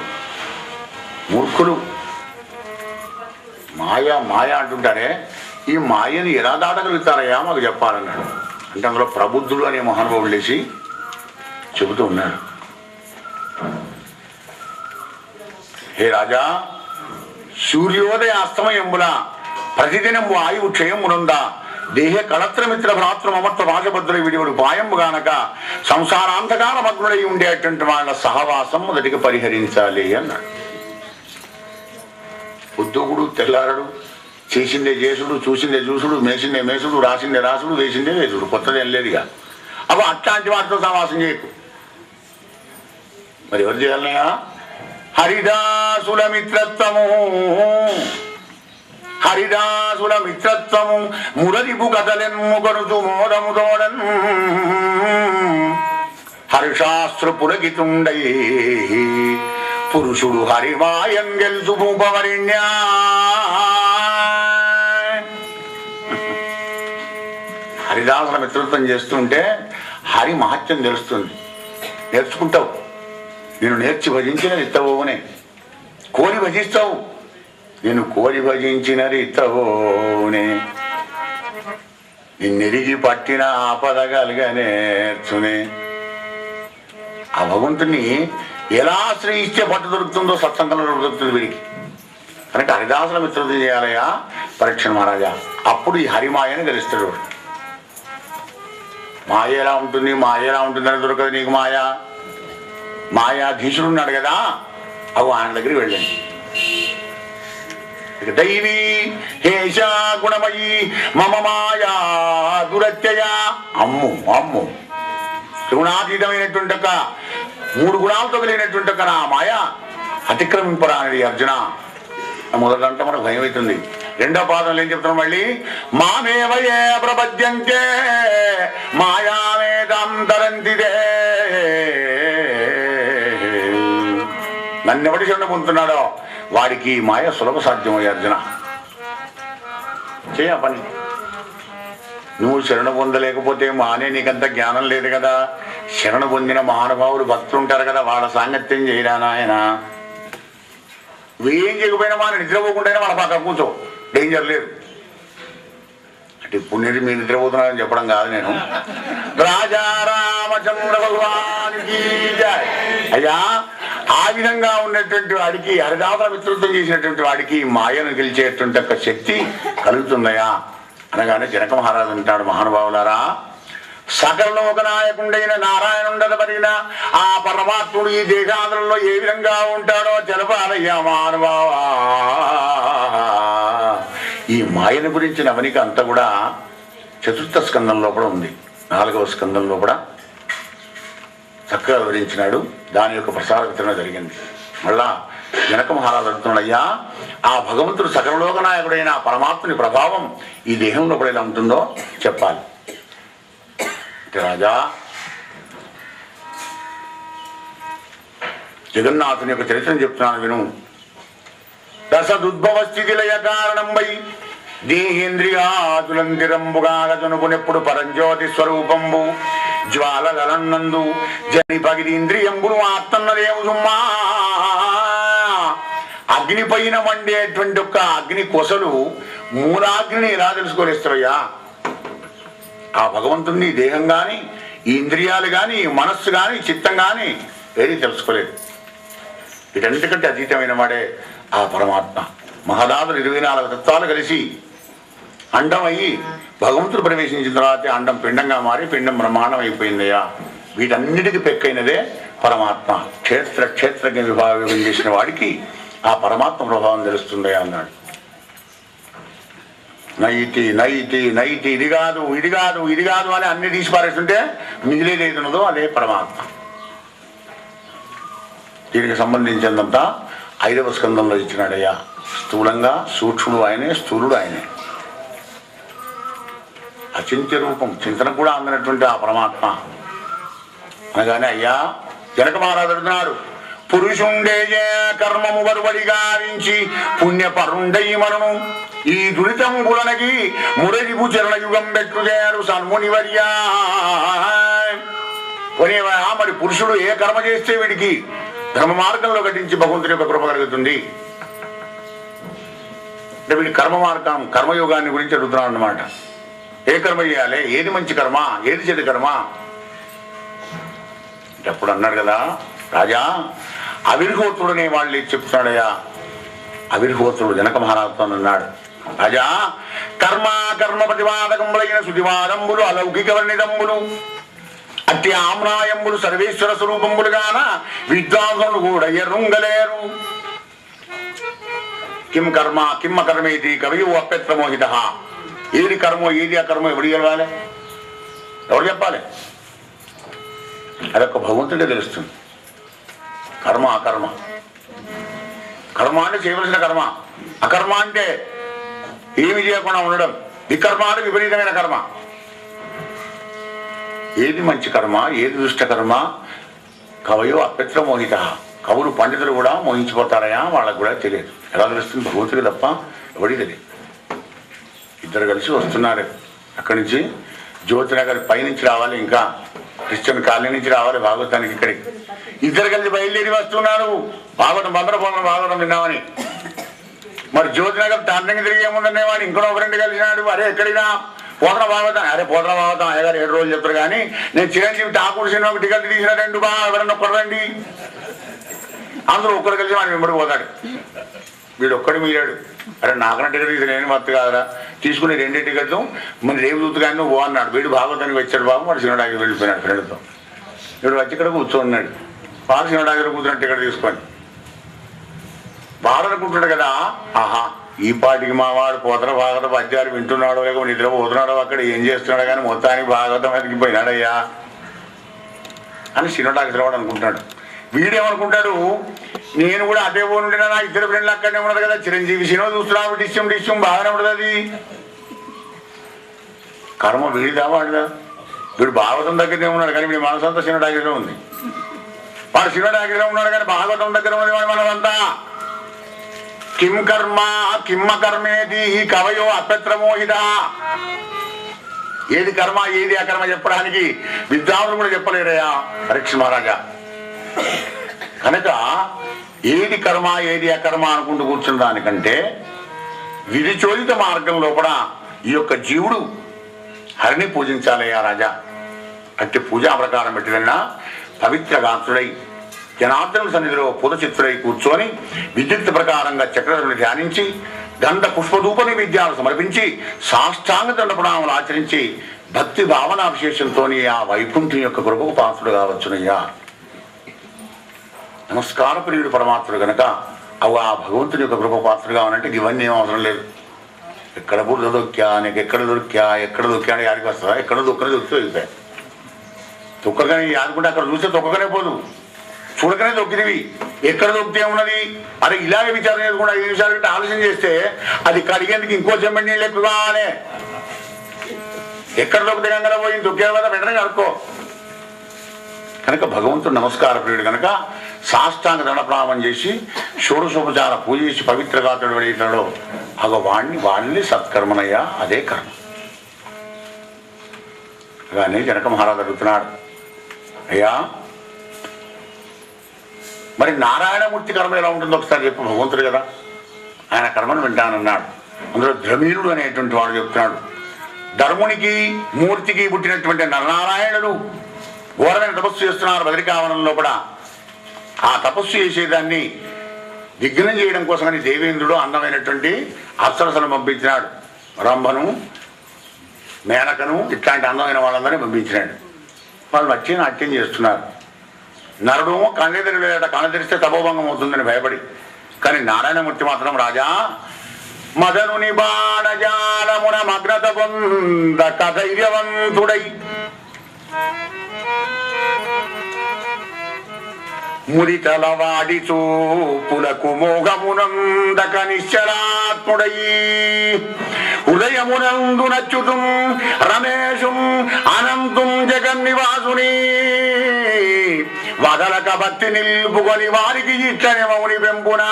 [SPEAKER 1] మూర్ఖులు మాయా మాయ అంటుంటారే, ఈ మాయని ఎలా దాటగలుగుతారయ్యా మాకు చెప్పాలన్నాడు. అంటే అందులో ప్రబుద్ధుడు అనే మహానుభావుడు లేచి చెబుతూ ఉన్నాడు. హే రాజా, సూర్యోదయ అస్తమయంబుల ప్రతిదినం వాయువు క్షయమునందా దేహ కళత్రమిత్ర భ్రాతృ మమత్వ రాజభద్ర విడివడు పాయంబు గానక సంసారాంతకాల మగ్నుడై ఉండేటువంటి వాళ్ళ సహవాసం మొదటిగా పరిహరించాలి అన్నాడు. ఉద్యోగుడు తెల్లారడు, చేసిందే చేసుడు, చూసిందే చూసుడు, మేసిందే మేసుడు, రాసిందే రాసుడు, వేసిందే వేసుడు, కొత్తదేం లేదుగా. అవి అట్లాంటి వాటితో సహవాసం చేయకు. మరి ఎవరు చేయాలన్నాయా? హరిదాసుల మిత్రత్వము, హరిదాసుల మిత్రత్వము మురదిపు కథలెన్ము కొనుచు మోదము తోడన్ హర్షాస్త్ర పులకితుండై పురుషుడు హరిమాయం గెలుచు భూపవరిణ్యా. హరిదాసుల మిత్రత్వం చేస్తుంటే హరి మహత్యం తెలుస్తుంది, నేర్చుకుంటావు. నేను నేర్చి భజించినది ఇత్తవోనే, కోరి భజిస్తావు. నేను కోరి భజించినది ఇత్తవోనే, నిన్నెరిగి పట్టిన ఆపదగలుగా నేర్చునే. ఆ భగవంతుని ఎలా ఆశ్రయిస్తే పట్టు దొరుకుతుందో సత్సంగంలో దొరుకుతుంది వీడికి. కనుక హరిదాసుల మిత్రత్వం చేయాలయా పరీక్ష మహారాజా. అప్పుడు ఈ హరిమాయని తెలుస్తాడు. మాయ ఎలా ఉంటుంది, మాయ ఎలా ఉంటుందని దొరకదు నీకు మాయ. మాయాధీశుడు ఉన్నాడు కదా, అవు ఆయన దగ్గరికి వెళ్ళండి. దైవీ హేష గుణమయీ మమ మాయా దురత్యయ. అమ్ము అమ్ము, త్రిగుణాతీతమైనటువంటి ఒక 3 గుణాలతో కలిగినటువంటి ఒక నా మాయ అతిక్రమింపరా అనేది అర్జున. మొదటంటే మనకు భయం అవుతుంది. 2వ పాదంలో ఏం చెప్తున్నాం మళ్ళీ? మామేవయే ప్రపద్యంతే మాయావేదాంతరంతిదే. నన్నెవడి శరణ పొందుతున్నాడో వాడికి మాయ సులభ సాధ్యమయ్యే అర్జున. చేయ పని. నువ్వు శరణ పొందలేకపోతే మానే నీకంత జ్ఞానం లేదు కదా. శరణ పొందిన మహానుభావులు భక్తులు ఉంటారు కదా, వాళ్ళ సాంగత్యం చేయరా నాయన. ఏం చేయకపోయినా మన నిద్రపోకుండానే వాళ్ళ పక్కన కూర్చో, డేంజర్ లేదు. అంటే ఇప్పుడు మీరు నిద్రపోతున్నారని చెప్పడం కాదు నేను. రాజా రామచంద్ర భగవానికి అయ్యా, ఆ విధంగా ఉన్నటువంటి వాడికి, హరిదాసుల మిత్రత్వం చేసినటువంటి వాడికి మాయను గెలిచేటువంటి ఒక శక్తి కలుగుతుందయా అనగానే జనక మహారాజు అంటాడు, మహానుభావులారా, సకల లోకనాయకుండైన నారాయణుండద పరిగిన ఆ పరమాత్ముడు ఈ దేశాంధ్రంలో ఏ విధంగా ఉంటాడో తెలపాలయ్యా మహానుభావా. ఈ మాయను గురించిన అవనిక అంతా కూడా 4వ స్కందంలో కూడా ఉంది. 4వ స్కందంలో కూడా చక్కగా వివరించినాడు. దాని యొక్క ప్రసార వితరణ జరిగింది. మళ్ళా జనక మహారాజు అడుగుతున్నాడయ్యా, ఆ భగవంతుడు సకలలోకనాయకుడైన ఆ పరమాత్ముని ప్రభావం ఈ దేహంలో కూడా ఎలా ఉంటుందో చెప్పాలి. రాజా, జగన్నాథుని యొక్క చరిత్రను చెప్తున్నాను విను. దశదుద్భవ స్థితి లయ కారణంబై దేహేంద్రియాదులందిరంబుగాగనుకునెప్పుడు పరంజ్యోతి స్వరూపంబు జ్వాలగలన్నందు జని పగిరింద్రియంబును ఆత్తన్నదేవు సుమ్మా. అగ్ని పైన మండేటువంటి ఒక్క అగ్ని కొసలు మూలాగ్నిని ఎలా తెలుసుకోలేస్తావయ్యా? ఆ భగవంతుని దేహం కానీ, ఈ ఇంద్రియాలు కానీ, మనస్సు కానీ, చిత్తం కానీ ఏది తెలుసుకోలేదు. వీటన్నిటికంటే అతీతమైన వాడే ఆ పరమాత్మ. మహదాదులు 24 తత్వాలు కలిసి అండం అయ్యి భగవంతుడు ప్రవేశించిన తర్వాత అండం పిండంగా మారి పిండం బ్రహ్మాండం అయిపోయిందయ్యా. వీటన్నిటికీ పెక్కైనదే పరమాత్మ. క్షేత్రజ్ఞ విభాగం చేసిన వాడికి ఆ పరమాత్మ ప్రభావం తెలుస్తుందయ్యా అన్నాడు. నైతి నైతి నైతి ఇది కాదు ఇది కాదు ఇది కాదు అని అన్ని తీసి పారేస్తుంటే మిగిలేది ఏది ఉన్నదో అదే పరమాత్మ. దీనికి సంబంధించినంతా 5వ స్కందంలో ఇచ్చినాడయ్యా. స్థూలంగా సూక్ష్ముడు ఆయనే, స్థూలుడు ఆయనే. అచింత్య రూపం, చింతన కూడా అందినటువంటి ఆ పరమాత్మ అనగానే అయ్యా జనక మహారాజు అడుగుతున్నాడు. పురుషుండే కర్మము వరువడి గావించి పుణ్యపరుండై మరణం ఈ దురితంబులనకి మురళిపు చరణ యుగం పెట్టుదేరు సన్మునివర్యా. మరి పురుషుడు ఏ కర్మ చేస్తే వీడికి ధర్మ మార్గంలో ఘటించి భగవంతుని యొక్క కృప కలుగుతుంది అంటే వీడి కర్మ మార్గం, కర్మయోగాన్ని గురించి అడుగుతున్నాడు అన్నమాట. ఏ కర్మ చేయాలి, ఏది మంచి కర్మ, ఏది చెడు కర్మ. అప్పుడు అన్నాడు కదా రాజా, అవిర్హోత్రుడనే వాళ్ళు చెప్తున్నాడయ్యా. అవిర్హోత్రుడు జనక మహారాజుతో అన్నాడు, రాజా కర్మ ప్రతిపాదకములైన శుతివాదంబులు అలౌకిక వర్ణితంబులు అట్టి ఆమ్నాయంబులు సర్వేశ్వర స్వరూపంబులు గాన విద్వాంసులు కూడా ఎరుంగలేరు. కిం కర్మ కిమ్మ కర్మేది కవియు అప్యత్రమోహిత. ఏది కర్మో ఏది అకర్మో ఎవడు గెలవాలి, ఎవరు చెప్పాలి? అదొక భగవంతుడే తెలుస్తుంది. కర్మ అకర్మ, కర్మ అంటే చేయవలసిన కర్మ, అకర్మ అంటే ఏమి చేయకుండా ఉండడం, వికర్మ అంటే విపరీతమైన కర్మ. ఏది మంచి కర్మ, ఏది దుష్ట కర్మ కవయో అప్యత్ర మోహిత. కవులు పండితులు కూడా మోహించిపోతారయా, వాళ్ళకు కూడా తెలియదు. ఎలా తెలుస్తుంది? భగవంతుడికి తప్ప ఎవడికి తెలియదు. ఇద్దరు కలిసి వస్తున్నారు అక్కడి నుంచి. జ్యోతినగర్ పైనుంచి రావాలి, ఇంకా క్రిస్టియన్ కాలనీ నుంచి రావాలి భాగవతానికి ఇక్కడికి. ఇద్దరు కలిసి బయలుదేరి వస్తున్నారు. భాగవతం భాగవతం విన్నామని. మరి జ్యోతినగర్ తాండ్రంగా తిరిగి ఏముందనేవాడు ఇంకొక ఫ్రెండ్ కలిసినాడు. అరే ఎక్కడినా పోతన భాగవతం. అరే పోతన భాగవతం అయ్యగారు 7 రోజులు చెప్తారు కానీ నేను చిరంజీవి ఠాకూర్ సినిమా ఒక టికెట్ తీసిన 2 ఎవరన్నా ఒక్కడండి. అందరూ ఒక్కరు కలిసి వాడు వెంబడి పోతాడు. వీడు ఒక్కడు మీరాడు. అరే నాకన్నా టికెట్ తీసిన నేను మత్తు కాదరా, తీసుకుని 2 టికెట్లు మరి రేపు చూస్తూ కానీ నువ్వు అన్నాడు. వీడు భాగవతానికి వచ్చాడు బాబు, వాడు సినిమాకి వెళ్ళిపోయినాడు ఫ్రెండ్తో. వీడు వచ్చి ఇక్కడ కూర్చోన్నాడు. వాడు సినిమా దగ్గర కూర్చున్న టికెట్ తీసుకొని వాడు అనుకుంటున్నాడు కదా, ఆహా ఈ పాటికి మా వాడు పోతన భాగవత పద్యాలు వింటున్నాడో లేక నిద్రపోతున్నాడో అక్కడ ఏం చేస్తున్నాడో కానీ మొత్తానికి భాగవతం ఎదిగిపోయినాడయ్యా అని సినిమాకి వాడు అనుకుంటున్నాడు. వీడేమనుకుంటాడు, నేను కూడా అదే పోనుంటే నా ఇద్దరు ఫ్రెండ్లు అక్కడనే ఉన్నారు కదా, చిరంజీవి సినిమా చూస్తున్నావు, డిష్యం బాగానే ఉంటుంది. అది కర్మ వీడిదా వాడిదా? వీడు భాగవతం దగ్గరనే ఉన్నాడు కానీ వీడి మనసంతా సినిమా దగ్గరనే ఉంది. వాడు సినిమా దగ్గర ఉన్నాడు కానీ భాగవతం దగ్గర ఉన్నది వాడి మనసంతా. కిం కర్మ కిమ్మ కర్మేది కవయో అప్యత్రమోహిత. ఏది కర్మ ఏది అకర్మ చెప్పడానికి విద్వాంసులు కూడా చెప్పలేరయ్యా పరీక్ష మహారాజా. కనుక ఏది కర్మ ఏది అకర్మ అనుకుంటూ కూర్చున్న దానికంటే విధిచోదిత మార్గం లోపల ఈ యొక్క జీవుడు హరిని పూజించాలయ్యా రాజా. అట్టి పూజా ప్రకారం పెట్టినా పవిత్ర గాత్రుడై జనార్దన సన్నిధిలో పురచిత్తుడై కూర్చొని విద్యుత్ ప్రకారంగా చక్రధరుని ధ్యానించి గంధ పుష్పధూప నైవేద్యాలు సమర్పించి సాష్టాంగ దండ ప్రణామాలు ఆచరించి భక్తి భావనావిశేషంతో ఆ వైకుంఠం యొక్క కృపకు పాత్రుడు కావచ్చునయ్యా. నమస్కార ప్రియుడు పరమాత్ముడు కనుక అవు ఆ భగవంతుని యొక్క కృప పాత్రుడు కావాలంటే ఇవన్నీ ఏం అవసరం లేదు. ఎక్కడ బుర్ర దొక్కా, నీకు ఎక్కడ దొరికా అని యాడికి వస్తుందా? ఎక్కడ దొరికితే వెళ్తాయి. తొక్కగానే ఆదుకుంటే అక్కడ చూస్తే తొక్కగానే పోదు, చూడకనే దొక్కినవి. ఎక్కడ దొక్కితే ఉన్నది? అరే ఇలాగే విచారం చేసుకుంటే 5 నిమిషాల కంటే ఆలోచన చేస్తే అది కడిగేందుకు ఇంకో చెంబడి నీళ్ళు ఎక్కువగానే. ఎక్కడ దొక్కితే గంగలో పోయి దొక్కే కదా వెంటనే కడుక్కో. కనుక భగవంతుడు నమస్కార ప్రియుడు కనుక సాష్టాంగ దండప్రామం చేసి షోడశోపచార పూజ చేసి పవిత్ర గాత్రుడు వెళితాడో వాళ్ళని సత్కర్మనయ్యా, అదే కర్మ. కానీ జనక మహారాజు అడుగుతున్నాడు, అయ్యా మరి నారాయణమూర్తి కర్మ ఎలా ఉంటుందో ఒకసారి చెప్పు. భగవంతుడు కదా, ఆయన కర్మను వింటానన్నాడు. అందులో ద్రమీరుడు అనేటువంటి వాడు చెప్తున్నాడు, ధర్మునికి మూర్తికి పుట్టినటువంటి నరనారాయణుడు ఘోరమైన తపస్సు చేస్తున్నారు బదరికావనంలో కూడా. ఆ తపస్సు చేసేదాన్ని విఘ్నం చేయడం కోసమని దేవేంద్రుడు అందమైనటువంటి అప్సరసను పంపించినాడు. రంభను, మేనకను ఇట్లాంటి అందమైన వాళ్ళందరినీ పంపించినాడు. వాళ్ళు వచ్చి నాట్యం చేస్తున్నారు. నరుడు కళ్ళెదిరిలేట, కళ్ళు తెరిస్తే తపోభంగం అవుతుందని భయపడి. కానీ నారాయణమూర్తి మాత్రం రాజా మదనుని బాణజాలమున మగ్నత పొందక ధైర్యవంతుడై మురితలవాడి చూపులకు మోగమునందక నిశ్చలాత్ముడై ఉదయమునందు నచ్చుతుం రమేశుం అనంతుం జగన్నివాసుని వదలక భక్తి నిల్పుకొని వారికి ఇట్లనే మౌని పెంపునా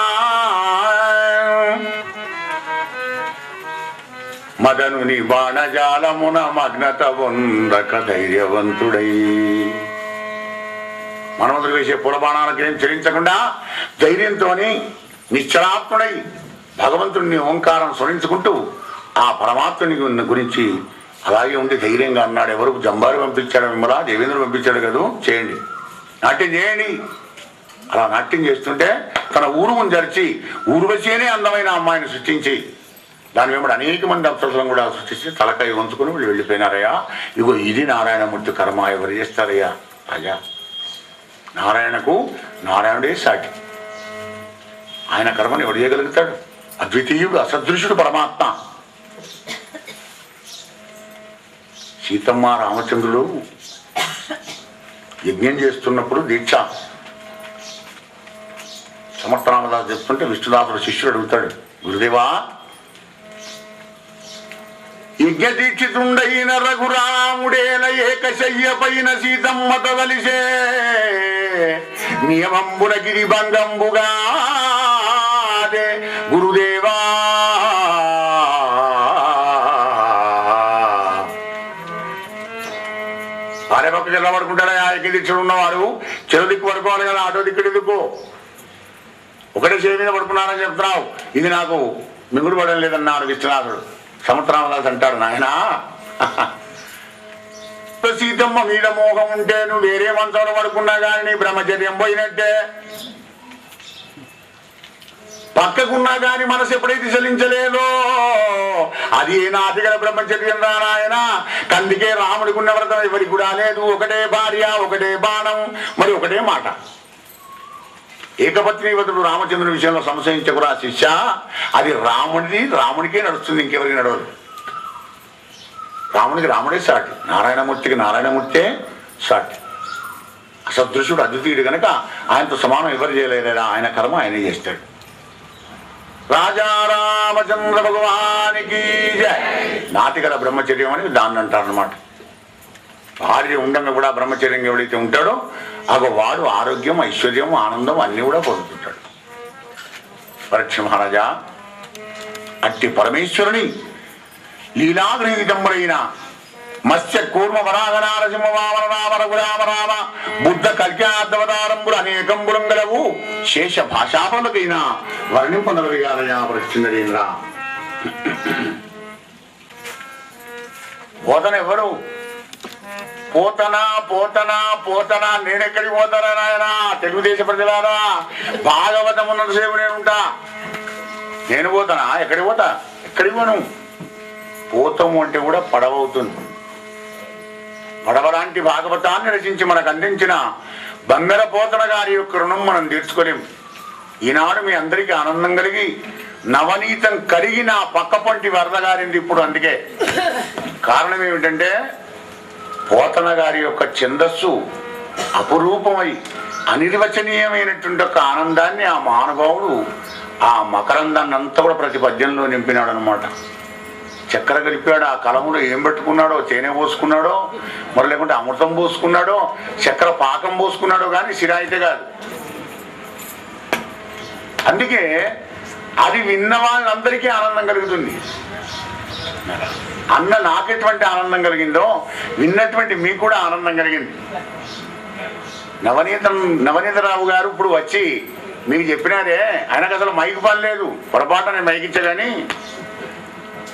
[SPEAKER 1] మదనుని బాణజాలమున మగ్నత వందక ధైర్యవంతుడై. మనమందరూ వేసే పులబాణాలకు ఏం చెల్లించకుండా ధైర్యంతో నిశ్చలాత్ముడై భగవంతుడిని ఓంకారం స్మరించుకుంటూ ఆ పరమాత్ముని గురించి అలాగే ఉండి ధైర్యంగా అన్నాడు. ఎవరు జంబారు పంపించాడు మిమ్మల్ని, దేవేంద్రుడు పంపించాడు కదా, చేయండి, నాట్యం చేయండి. అలా నాట్యం చేస్తుంటే తన ఊరుమును జరిచి ఊర్వశినే అందమైన అమ్మాయిని సృష్టించి దాని వెంబడి అనేక మంది అప్సరసులను కూడా సృష్టించి తలకాయ వంచుకుని వీళ్ళు వెళ్ళిపోయినారయ్యా. ఇగో ఇది నారాయణమూర్తి కర్మ. ఎవరు చేస్తారయ్యా రాజా? నారాయణకు నారాయణుడే సాటి. ఆయన కర్మను ఎవడు చేయగలుగుతాడు? అద్వితీయుడు, అసదృశుడు పరమాత్మ. సీతమ్మ రామచంద్రుడు యజ్ఞం చేస్తున్నప్పుడు దీక్ష సమర్థరామదాసు చెప్తుంటే విష్ణుదాసుడు శిష్యుడు అడుగుతాడు, గురుదేవా యజ్ఞ దీక్షితుండైన రఘురాముడేల ఏకశయ్య పైన సీతమ్మ తదలిసే నియమంబున గిరిభంగంబుగా గురుదేవా భార్య పక్క చెల్ల పడుకుంటాడా? యజ్ఞ దీక్షలు ఉన్నవాడు చెరు దిక్కు పడుకోవాలి కదా, ఆటో దిక్కుడు దిక్కు. ఒకటే చేయి మీద పడుకున్నారని చెప్తున్నావు, ఇది నాకు మిగుడు పడడం లేదన్నాడు విశ్వనాథుడు. సముద్రామదాసు అంటాడు, నాయనా సీతమ్మ మీద మోహం ఉంటే నువ్వు వేరే మంచంలో పడుకున్నా కానీ నీ బ్రహ్మచర్యం పోయినట్టే. పక్కకున్నా కానీ మనసు ఎప్పుడైతే చలించలేదో అది నాటిగల బ్రహ్మచర్యం రా నాయన. కందుకే రాముడికి ఉన్న వ్రతం ఎవరికి కూడా లేదు. ఒకటే భార్య, ఒకటే బాణం, మరి ఒకటే మాట. ఏకపత్నీవతుడు రామచంద్రుని విషయంలో సంశయించకురా శిష్య. అది రాముడిది, రాముడికే నడుస్తుంది, ఇంకెవరికి నడవదు. రాముడికి రాముడే సాటి, నారాయణమూర్తికి నారాయణమూర్తే సాటి. అసదృశుడు, అద్వితీయుడు కనుక ఆయనతో సమానం ఎవరు చేయలేరా. ఆయన కర్మ ఆయనే చేస్తాడు. రాజా రామచంద్ర భగవానికి నాటిగల బ్రహ్మచర్యం అని దాన్ని అంటారనమాట. భార్య ఉండగా కూడా బ్రహ్మచర్యం ఎవడైతే ఉంటాడో అగో వాడు ఆరోగ్యం, ఐశ్వర్యం, ఆనందం అన్ని కూడా పొందుతుంటాడు. పరీక్ష మహారాజా అట్టి పరమేశ్వరుని లీలాగ్రహీతంబుడైన మత్స్య కూర్మ వరాహ నారసింహ వామన రామ రఘురామ రామ బుద్ధ కల్క్యాద్వతారంబులు అనేకంబులం గలవు. శేష భాషాపలకైనా వర్ణింపనలుగారయా పరీక్షేంద్రేంద్ర. పోతన ఎవరు? పోతనా పోతనా పోతనా. నేనెక్కడికి పోతారా నాయన? తెలుగుదేశ ప్రజలారా, భాగవతం ఉన్నంతసేపు నేను ఉంటా. నేను పోతానా? ఎక్కడికి పోతా? ఎక్కడికి పోను. పోతము అంటే కూడా పడవవుతుంది. పడవలాంటి భాగవతాన్ని రచించి మనకు అందించిన బంగర పోతన గారి యొక్క రుణం మనం తీర్చుకోలేం. ఈనాడు మీ అందరికీ ఆనందం కలిగి నవనీతం కరిగి నా పక్క పంటి వరద గారింది ఇప్పుడు. అందుకే కారణం ఏమిటంటే పోతన గారి యొక్క ఛందస్సు అపురూపమై అనిర్వచనీయమైనటువంటి ఒక ఆనందాన్ని ఆ మహానుభావుడు ఆ మకరందాన్ని అంతా కూడా ప్రతి పద్యంలో నింపినాడు అనమాట. చక్కెర కలిపాడు, ఆ కలములో ఏం పెట్టుకున్నాడో, తేనె పోసుకున్నాడో, మరి లేకుంటే అమృతం పోసుకున్నాడో, చక్కెర పాకం పోసుకున్నాడో కానీ సిరా అయితే కాదు. అందుకే అది విన్న వాళ్ళందరికీ ఆనందం కలుగుతుంది. అన్న నాకెటువంటి ఆనందం కలిగిందో విన్నటువంటి మీకు కూడా ఆనందం కలిగింది. నవనీతరావు గారు ఇప్పుడు వచ్చి మీకు చెప్పినారే, ఆయనకు అసలు మైక్ పని లేదు. పొరపాటు నేను మైక్ ఇచ్చా కానీ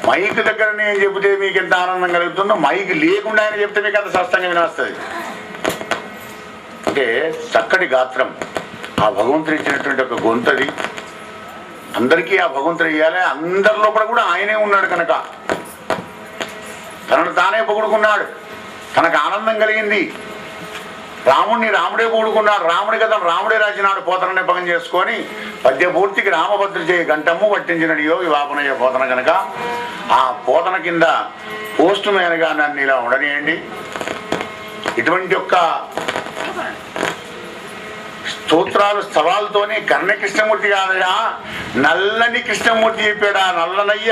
[SPEAKER 1] మైక్ దగ్గర నేను చెబితే మీకు ఎంత ఆనందం కలుగుతుందో మైక్ లేకుండా ఆయన చెప్తే మీకు అంత స్పష్టంగా వినొస్తుంది. అంటే చక్కటి గాత్రం, ఆ భగవంతుడు ఇచ్చినటువంటి ఒక గొంతది. అందరికీ ఆ భగవంతుడు ఇవ్వాలి. అందరి లోపల కూడా ఆయనే ఉన్నాడు కనుక తనను తానే పొగుడుకున్నాడు. తనకు ఆనందం కలిగింది. రాముడిని రాముడే పొగుడుకున్నాడు. రాముడి కథ రాముడే రాసినాడు. పోతన నెపకం చేసుకొని పద్యపూర్తికి రామభద్ర చేయి గంటమ్ము పట్టించినడు యోగి వాపనయ్య పోతన కనుక ఆ పోతన కింద పోస్ట్ మ్యాన్గా నన్ను ఇలా ఉండనియండి. ఇటువంటి యొక్క స్తోత్రాలు స్థవాలతోనే కర్ణ కృష్ణమూర్తి కాదయా, నల్లని కృష్ణమూర్తి చెప్పాడా. నల్లనయ్య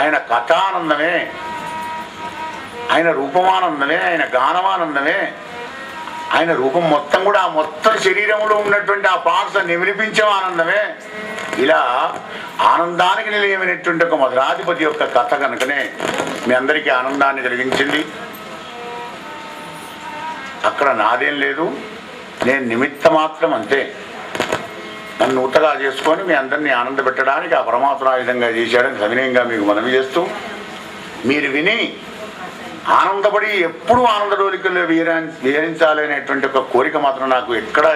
[SPEAKER 1] ఆయన కథానందమే, ఆయన రూపమానందమే, ఆయన గానమానందమే. ఆయన రూపం మొత్తం కూడా మొత్తం శరీరంలో ఉన్నటువంటి ఆ పార్ట్స్ నిమిలిపించే ఆనందమే. ఇలా ఆనందానికి నిలయమైనటువంటి ఒక మధురాధిపతి యొక్క కథ కనుకనే మీ అందరికీ ఆనందాన్ని కలిగించింది. అక్కడ నాదేం లేదు, నేను నిమిత్త మాత్రం అంతే. నన్ను ఊతగా చేసుకొని మీ అందరినీ ఆనంద పెట్టడానికి ఆ పరమాత్మ ఆ విధంగా చేశాడని సవినయంగా మీకు మనవి చేస్తూ, మీరు విని ఆనందపడి ఎప్పుడూ ఆనంద డోలికల్లో విహరించాలి అనేటువంటి ఒక కోరిక మాత్రం నాకు ఎక్కడ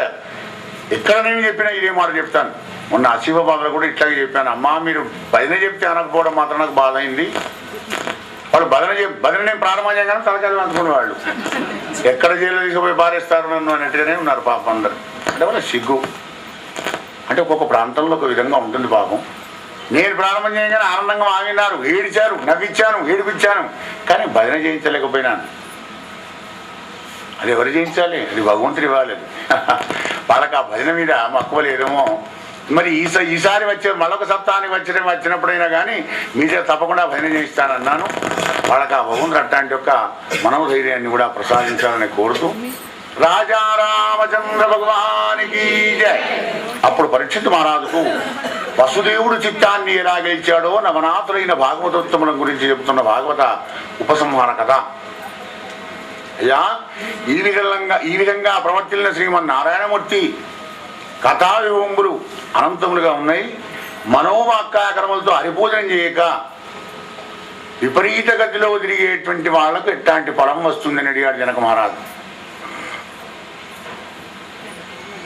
[SPEAKER 1] నేను చెప్పినా ఇదే మాట చెప్తాను. మొన్న ఆసిఫాబాద్లో కూడా ఇట్లాగే చెప్పాను. అమ్మా మీరు భజన చెప్తే అనకపోవడం మాత్రం నాకు బాధ అయింది. వాళ్ళు భజన నేను ప్రారంభం చేయగానే తలకాయలు అనుకునే వాళ్ళు ఎక్కడ జైల్లో తీసుకుపోయి పారేస్తారు నన్ను అన్నట్టుగానే ఉన్నారు పాపం అందరు. అంటే వాళ్ళ సిగ్గు అంటే ఒక్కొక్క ప్రాంతంలో ఒక విధంగా ఉంటుంది పాపం. నేను ప్రారంభం చేయగానే ఆనందంగా ఆగినారు, ఏడిచారు, నవ్విచ్చాను, ఏడిపించాను, కానీ భజన చేయించలేకపోయినాను. అది ఎవరు చేయించాలి? అది భగవంతుడు ఇవ్వాలి. వాళ్ళకి ఆ భజన మీద మక్కువ లేదేమో. మరి ఈసారి వచ్చే మరొక సప్తాహానికి వచ్చినప్పుడైనా కానీ మీతో తప్పకుండా భజన చేయిస్తానన్నాను. వాళ్ళకి ఆ భగవంతుడు అట్లాంటి యొక్క మనోధైర్యాన్ని కూడా ప్రసాదించాలని కోరుతూ రాజా రామచంద్ర భగవానికి జై. అప్పుడు పరీక్షిత్ మహారాజుకు వసుదేవుడు చిత్తాన్ని ఎలా గెలిచాడో నవనాథులైన భాగవతోత్తముల గురించి చెబుతున్న భాగవత ఉపసంహార కథ. అయ్యా ఈ విధంగా ప్రవర్తిల్లిన శ్రీమన్నారాయణమూర్తి కథా వివంబులు అనంతములుగా ఉన్నాయి. మనోవాక్కాకరములతో హరిపూజన చేయక విపరీత గతిలో తిరిగేటువంటి వాళ్లకు ఎట్లాంటి ఫలం వస్తుందని అడిగాడు జనక మహారాజు.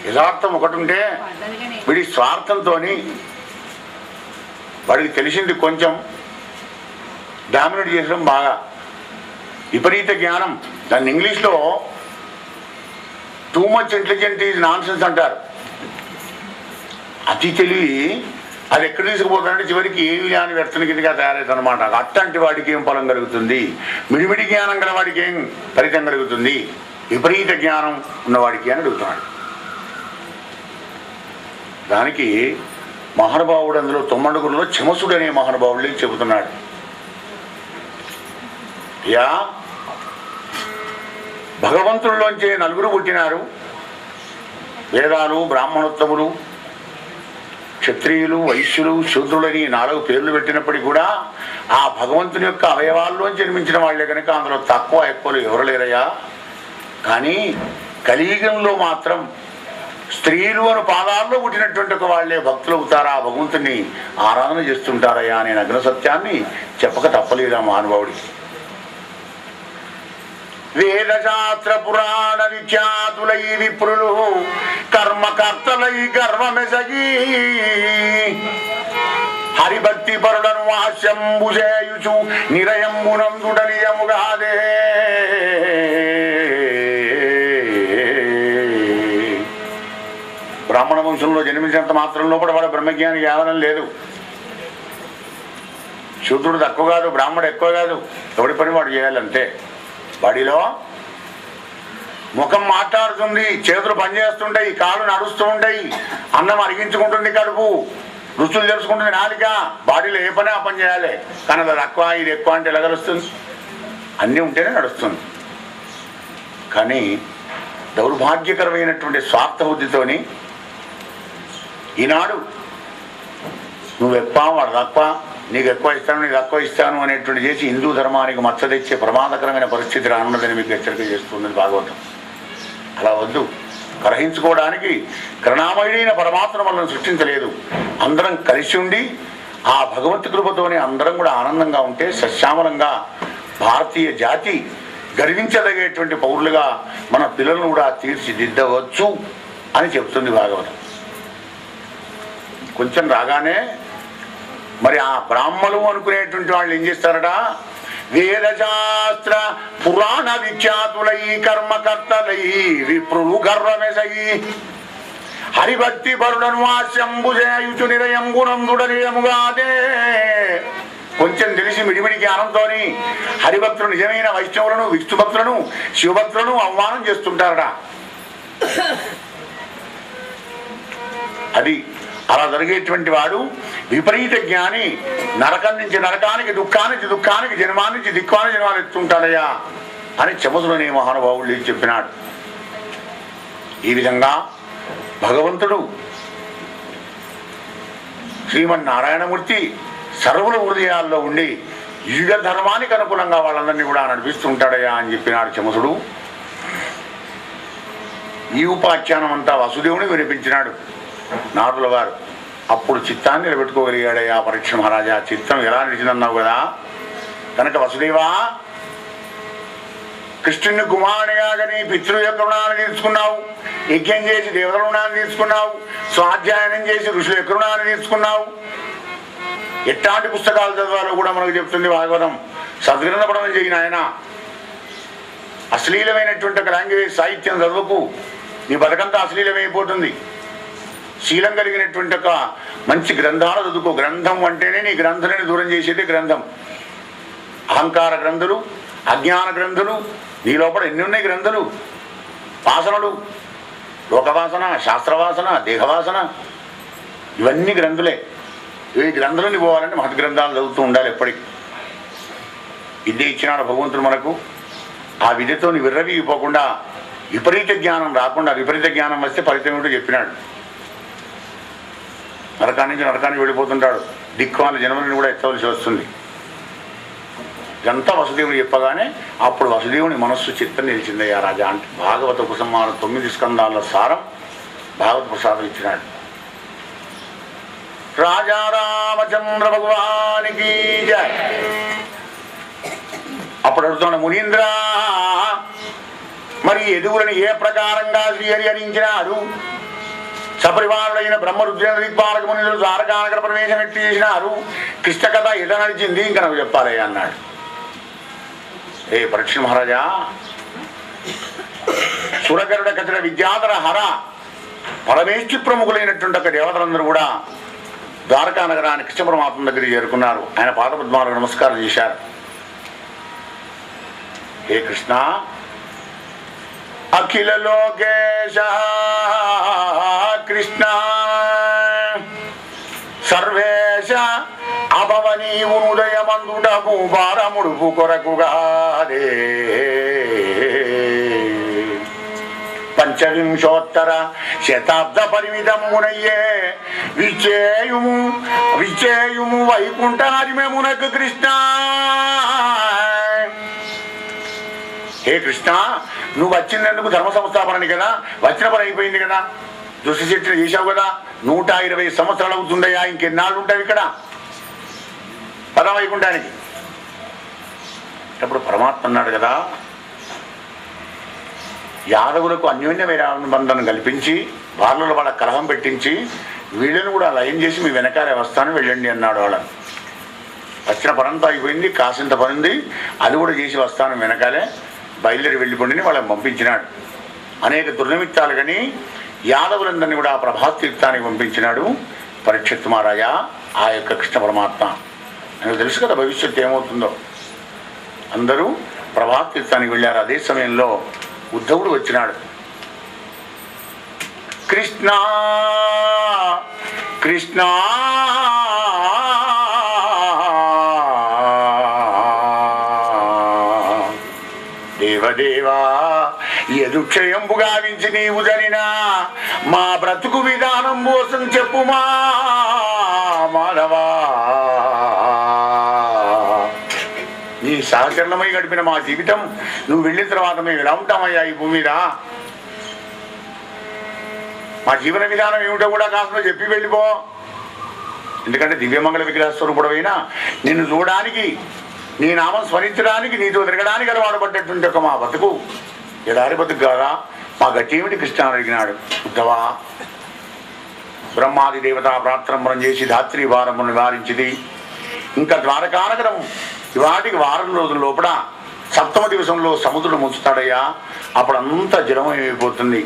[SPEAKER 1] యథార్థం ఒకటి ఉంటే వీడి స్వార్థంతో వాడికి తెలిసింది కొంచెం డామినేట్ చేసడం బాగా. విపరీత జ్ఞానం, దాన్ని ఇంగ్లీష్లో too much intelligent is non sense అంటారు. అతి తెలివి అది ఎక్కడ తీసుకుపోతాడంటే చివరికి ఏమి జ్ఞాని వ్యర్థన కిందగా తయారవుతుంది అనమాట. అట్లాంటి వాడికి ఏం ఫలం కలుగుతుంది? మిడిమిడి జ్ఞానం గల వాడికి ఏం ఫలితం కలుగుతుంది? విపరీత జ్ఞానం ఉన్నవాడికి అని అడుగుతున్నాడు. దానికి మహానుభావుడు అందులో తొమ్మడుగురులో చమసుడు అనే మహానుభావుడు చెబుతున్నాడు. యా భగవంతుల్లోంచే నలుగురు పుట్టినారు. వేదాలు, బ్రాహ్మణోత్తములు, క్షత్రియులు, వైశ్యులు, శూద్రులని 4 పేర్లు పెట్టినప్పటికీ కూడా ఆ భగవంతుని యొక్క అవయవాల్లోంచి జన్మించిన వాళ్లే కనుక అందులో తక్కువ ఎక్కువలు ఎవరు లేరయ్యా. కానీ కలియుగంలో మాత్రం స్త్రీలు అని పాదాల్లో పుట్టినటువంటి ఒక వాళ్లే భక్తులు అవుతారా, భగవంతుని ఆరాధన చేస్తుంటారయ్యా అనే నగ్న సత్యాన్ని చెప్పక తప్పలేదా మహానుభావుడికి. వేదశాస్త్ర పురాణ విఖ్యాతులై విప్రులు కర్మకర్తలై గర్వమెసగి హరిభక్తి పరులను హాస్యంబు చేయుచు నిరయంబునందుట నిజముగాదే. బ్రాహ్మణ వంశంలో జన్మించినంత మాత్రంలో కూడా వాడు బ్రహ్మజ్ఞానికి ఆవరణ లేదు. శూద్రుడు తక్కువ కాదు, బ్రాహ్మడు ఎక్కువ కాదు. ఎవడి పని వాడు చేయాలంతే. వాడిలో ముఖం మాట్లాడుతుంది, చేతులు పనిచేస్తుంటాయి, కాళ్ళు నడుస్తూ ఉంటాయి, అన్నం అరిగించుకుంటుంది కడుపు, రుచులు తెలుసుకుంటుంది నాలిక. బాడీలో ఏ పని ఆ పని చేయాలి. కానీ అది తక్కువ ఇది ఎక్కువ అంటే ఎలా కలుస్తుంది? అన్నీ ఉంటేనే నడుస్తుంది. కానీ దౌర్భాగ్యకరమైనటువంటి స్వార్థ బుద్ధితోని ఈనాడు నువ్వు ఎక్కువ వాడు తక్కువ, నీకు ఎక్కువ ఇస్తాను నీకు తక్కువ ఇస్తాను అనేటువంటి చేసి హిందూ ధర్మానికి మచ్చ తెచ్చే ప్రమాదకరమైన పరిస్థితి రానున్నదని మీకు హెచ్చరిక చేస్తున్నది భాగవతం. అలా వద్దు. గ్రహించుకోవడానికి కరుణామయుడైన పరమాత్మ మనల్ని సృష్టించలేదు. అందరం కలిసి ఉండి ఆ భగవంతు కృపతోనే అందరం కూడా ఆనందంగా ఉంటే సశ్యామలంగా భారతీయ జాతి గర్వించదగేటువంటి పౌరులుగా మన పిల్లలను కూడా తీర్చిదిద్దవచ్చు అని చెప్తుంది భాగవతం. కొంచెం రాగానే మరి ఆ బ్రాహ్మలు అనుకునేటువంటి వాళ్ళు ఏం చేస్తారట, వేదశాస్త్ర పురాణ విఖ్యాతులై కర్మకర్తలై విప్రులు గర్వమెసై హరిభక్తి పరులను ఆశంబు చేయుచు నిరయంబునందుడనియముగాదే. కొంచెం తెలిసి మిడిమిడి జ్ఞానంతో హరిభక్తులు నిజమైన వైష్ణవులను, విష్ణుభక్తులను, శివభక్తులను అవమానం చేస్తుంటారట. అది అలా జరిగేటువంటి వాడు విపరీత జ్ఞాని. నరకం నుంచి నరకానికి, దుఃఖానికి దుఃఖానికి, జన్మానికి దిక్వాన జన్మాలు ఎత్తుంటాడయ్యా అని చమసులనే మహానుభావుడు చెప్పినాడు. ఈ విధంగా భగవంతుడు శ్రీమన్నారాయణమూర్తి సర్వుల హృదయాల్లో ఉండి యుగ ధర్మానికి అనుకూలంగా వాళ్ళందరినీ కూడా నడిపిస్తుంటాడయ్యా అని చెప్పినాడు చమసుడు. ఈ ఉపాఖ్యానం అంతా వసుదేవుని వినిపించినాడు నారదుల వారు. అప్పుడు చిత్తాన్ని నిలబెట్టుకోగలిగాడయ్యా పరీక్ష మహారాజా. చిత్తం ఎలా నిలిచిందన్నావు కదా, కనుక వసుదేవా కృష్ణుని కుమారునిగా కానీ పితృ యొక్క రుణాన్ని తీర్చుకున్నావు, యజ్ఞం చేసి దేవతల రుణాన్ని తీర్చుకున్నావు, స్వాధ్యాయనం చేసి ఋషుల యొక్క రుణాన్ని తీర్చుకున్నావు. ఎట్లాంటి పుస్తకాలు చదవాలో కూడా మనకు చెప్తుంది భాగవతం. సద్గ్రంథ పఠనం చేయని ఆయన అశ్లీలమైనటువంటి ఒక లాంగ్వేజ్ సాహిత్యం చదువుకు, నీ బతకంతా అశ్లీలమైపోతుంది. శీలం కలిగినటువంటి ఒక మంచి గ్రంథాలు చదువుకో. గ్రంథం అంటేనే నీ గ్రంథులని దూరం చేసేది గ్రంథం. అహంకార గ్రంథులు, అజ్ఞాన గ్రంథులు, నీ లోపల ఎన్ని ఉన్నాయి గ్రంథులు, వాసనలు, లోకవాసన, శాస్త్రవాసన, దేహవాసన, ఇవన్నీ గ్రంథులే. ఈ గ్రంథులని పోవాలంటే మహద్గ్రంథాలు చదువుతూ ఉండాలి ఎప్పటికీ. విద్య ఇచ్చినాడు భగవంతుడు మనకు. ఆ విద్యతో నీ విర్రవీగిపోకుండా, విపరీత జ్ఞానం రాకుండా, విపరీత జ్ఞానం వస్తే ఫలితం ఏమిటో చెప్పినాడు. నరకాన్ని నుంచి నరకానికి వెళ్ళిపోతుంటాడు, దిక్వాల జన్మలను కూడా ఎత్తవలసి వస్తుంది. ఇదంతా వసుదేవుడు చెప్పగానే అప్పుడు వసుదేవుని మనస్సు చిత్తం నిలిచిందయ్యా రాజా అంటే భాగవత ఉపసంహారం 9 స్కందాల సారం భాగవత ప్రసాదం ఇచ్చినాడు. రాజా రామచంద్ర భగవానికి జయ. అప్పుడు అడుగుతున్న మునీంద్ర, మరి ఎదుగులని ఏ ప్రకారంగా శ్రీహరి హరించినాడు? సపరివారుడైన బ్రహ్మరుద్రేంద్ర దిక్పాలక మునులు ద్వారకానగర ప్రవేశం ఎట్టి చేసినారు? కృష్ణ కథ ఎట నడిచింది ఇంకా నాకు చెప్పాలి అన్నాడు. ఏ పరీక్ష మహారాజా, సురగరుడ కథల విద్యాధర హర పరమేష్టి ప్రముఖులైనటువంటి ఒక దేవతలందరూ కూడా ద్వారకా నగరాన్ని కృష్ణ పరమాత్మ దగ్గరికి చేరుకున్నారు. ఆయన పాదపద్మాలకు నమస్కారం చేశారు. హే కృష్ణ, అఖిల లోకేశ కృష్ణ సర్వేశ అభవనీవు ఉదయమందుటకు భారముడుపు కొరకుగాదే. పంచవింశోత్తర శతాబ్ద పరిమితమునయ్యే విచేయుము వైకుంఠారిమెమునకు కృష్ణ. హే కృష్ణ, నువ్వు వచ్చినందుకు ధర్మ సంస్థాపనని కదా, వచ్చిన పని అయిపోయింది కదా, దుష్టి శిక్షణ చేశావు కదా, 120 సంవత్సరాలు అవుతుందయ్యా, ఇంకెన్నాళ్ళు ఉంటావు ఇక్కడ పదం వైకుంఠానికి. అప్పుడు పరమాత్మ అన్నాడు కదా, యాదవులకు అన్యోన్య బంధనం కల్పించి వాళ్ళలో వాళ్ళ కలహం పెట్టించి వీళ్ళని కూడా లయం చేసి మీ వెనకాలే వస్తాను వెళ్ళండి అన్నాడు. వాళ్ళని వచ్చిన పనంతా అయిపోయింది, కాసింత పనుంది, అది కూడా చేసి వస్తాను వెనకాలే బయలుదేరి వెళ్ళిపోండి వాళ్ళని పంపించినాడు. అనేక దుర్నిమిత్తాలు కానీ యాదవులందరినీ కూడా ప్రభాస్ తీర్థానికి పంపించినాడు పరీక్షిత్ మహారాజా. ఆ యొక్క కృష్ణ పరమాత్మ నాకు తెలుసు కదా భవిష్యత్తు ఏమవుతుందో. అందరూ ప్రభాస్ తీర్థానికి వెళ్ళారు. అదే సమయంలో ఉద్ధవుడు వచ్చినాడు. కృష్ణ కృష్ణ దేవదేవా, యదుక్షయంబు గావించి నీవు జరినా మా బ్రతుకు విధానం కోసం చెప్పుమా మాధవా. నీ సహచరణమై గడిపిన మా జీవితం నువ్వు వెళ్ళిన తర్వాత మేము ఎలా ఉంటామయ్యా ఈ భూమి మీద? మా జీవన విధానం ఏమిటో కూడా కాస్త చెప్పి వెళ్ళిపో. ఎందుకంటే దివ్యమంగళ విగ్రహ స్వరూపుడైనా నిన్ను చూడడానికి, నీ నామం స్మరించడానికి, నీతో తిరగడానికి అలవాటు పడ్డటువంటి ఒక మా బతుకు ఎడారి బతుకు కాదా? మా గతేమిటి కృష్ణ అని అడిగినాడు. ఉద్ధవా, బ్రహ్మాది దేవతా ప్రార్థనములను చేసి ధాత్రి వారమును నివారించింది. ఇంకా ద్వారకానగరం ఇవాటికి వారం రోజుల లోపల 7వ దివసంలో సముద్రుడు ముంచుతాడయ్యా. అప్పుడంతా జలం అయిపోతుంది.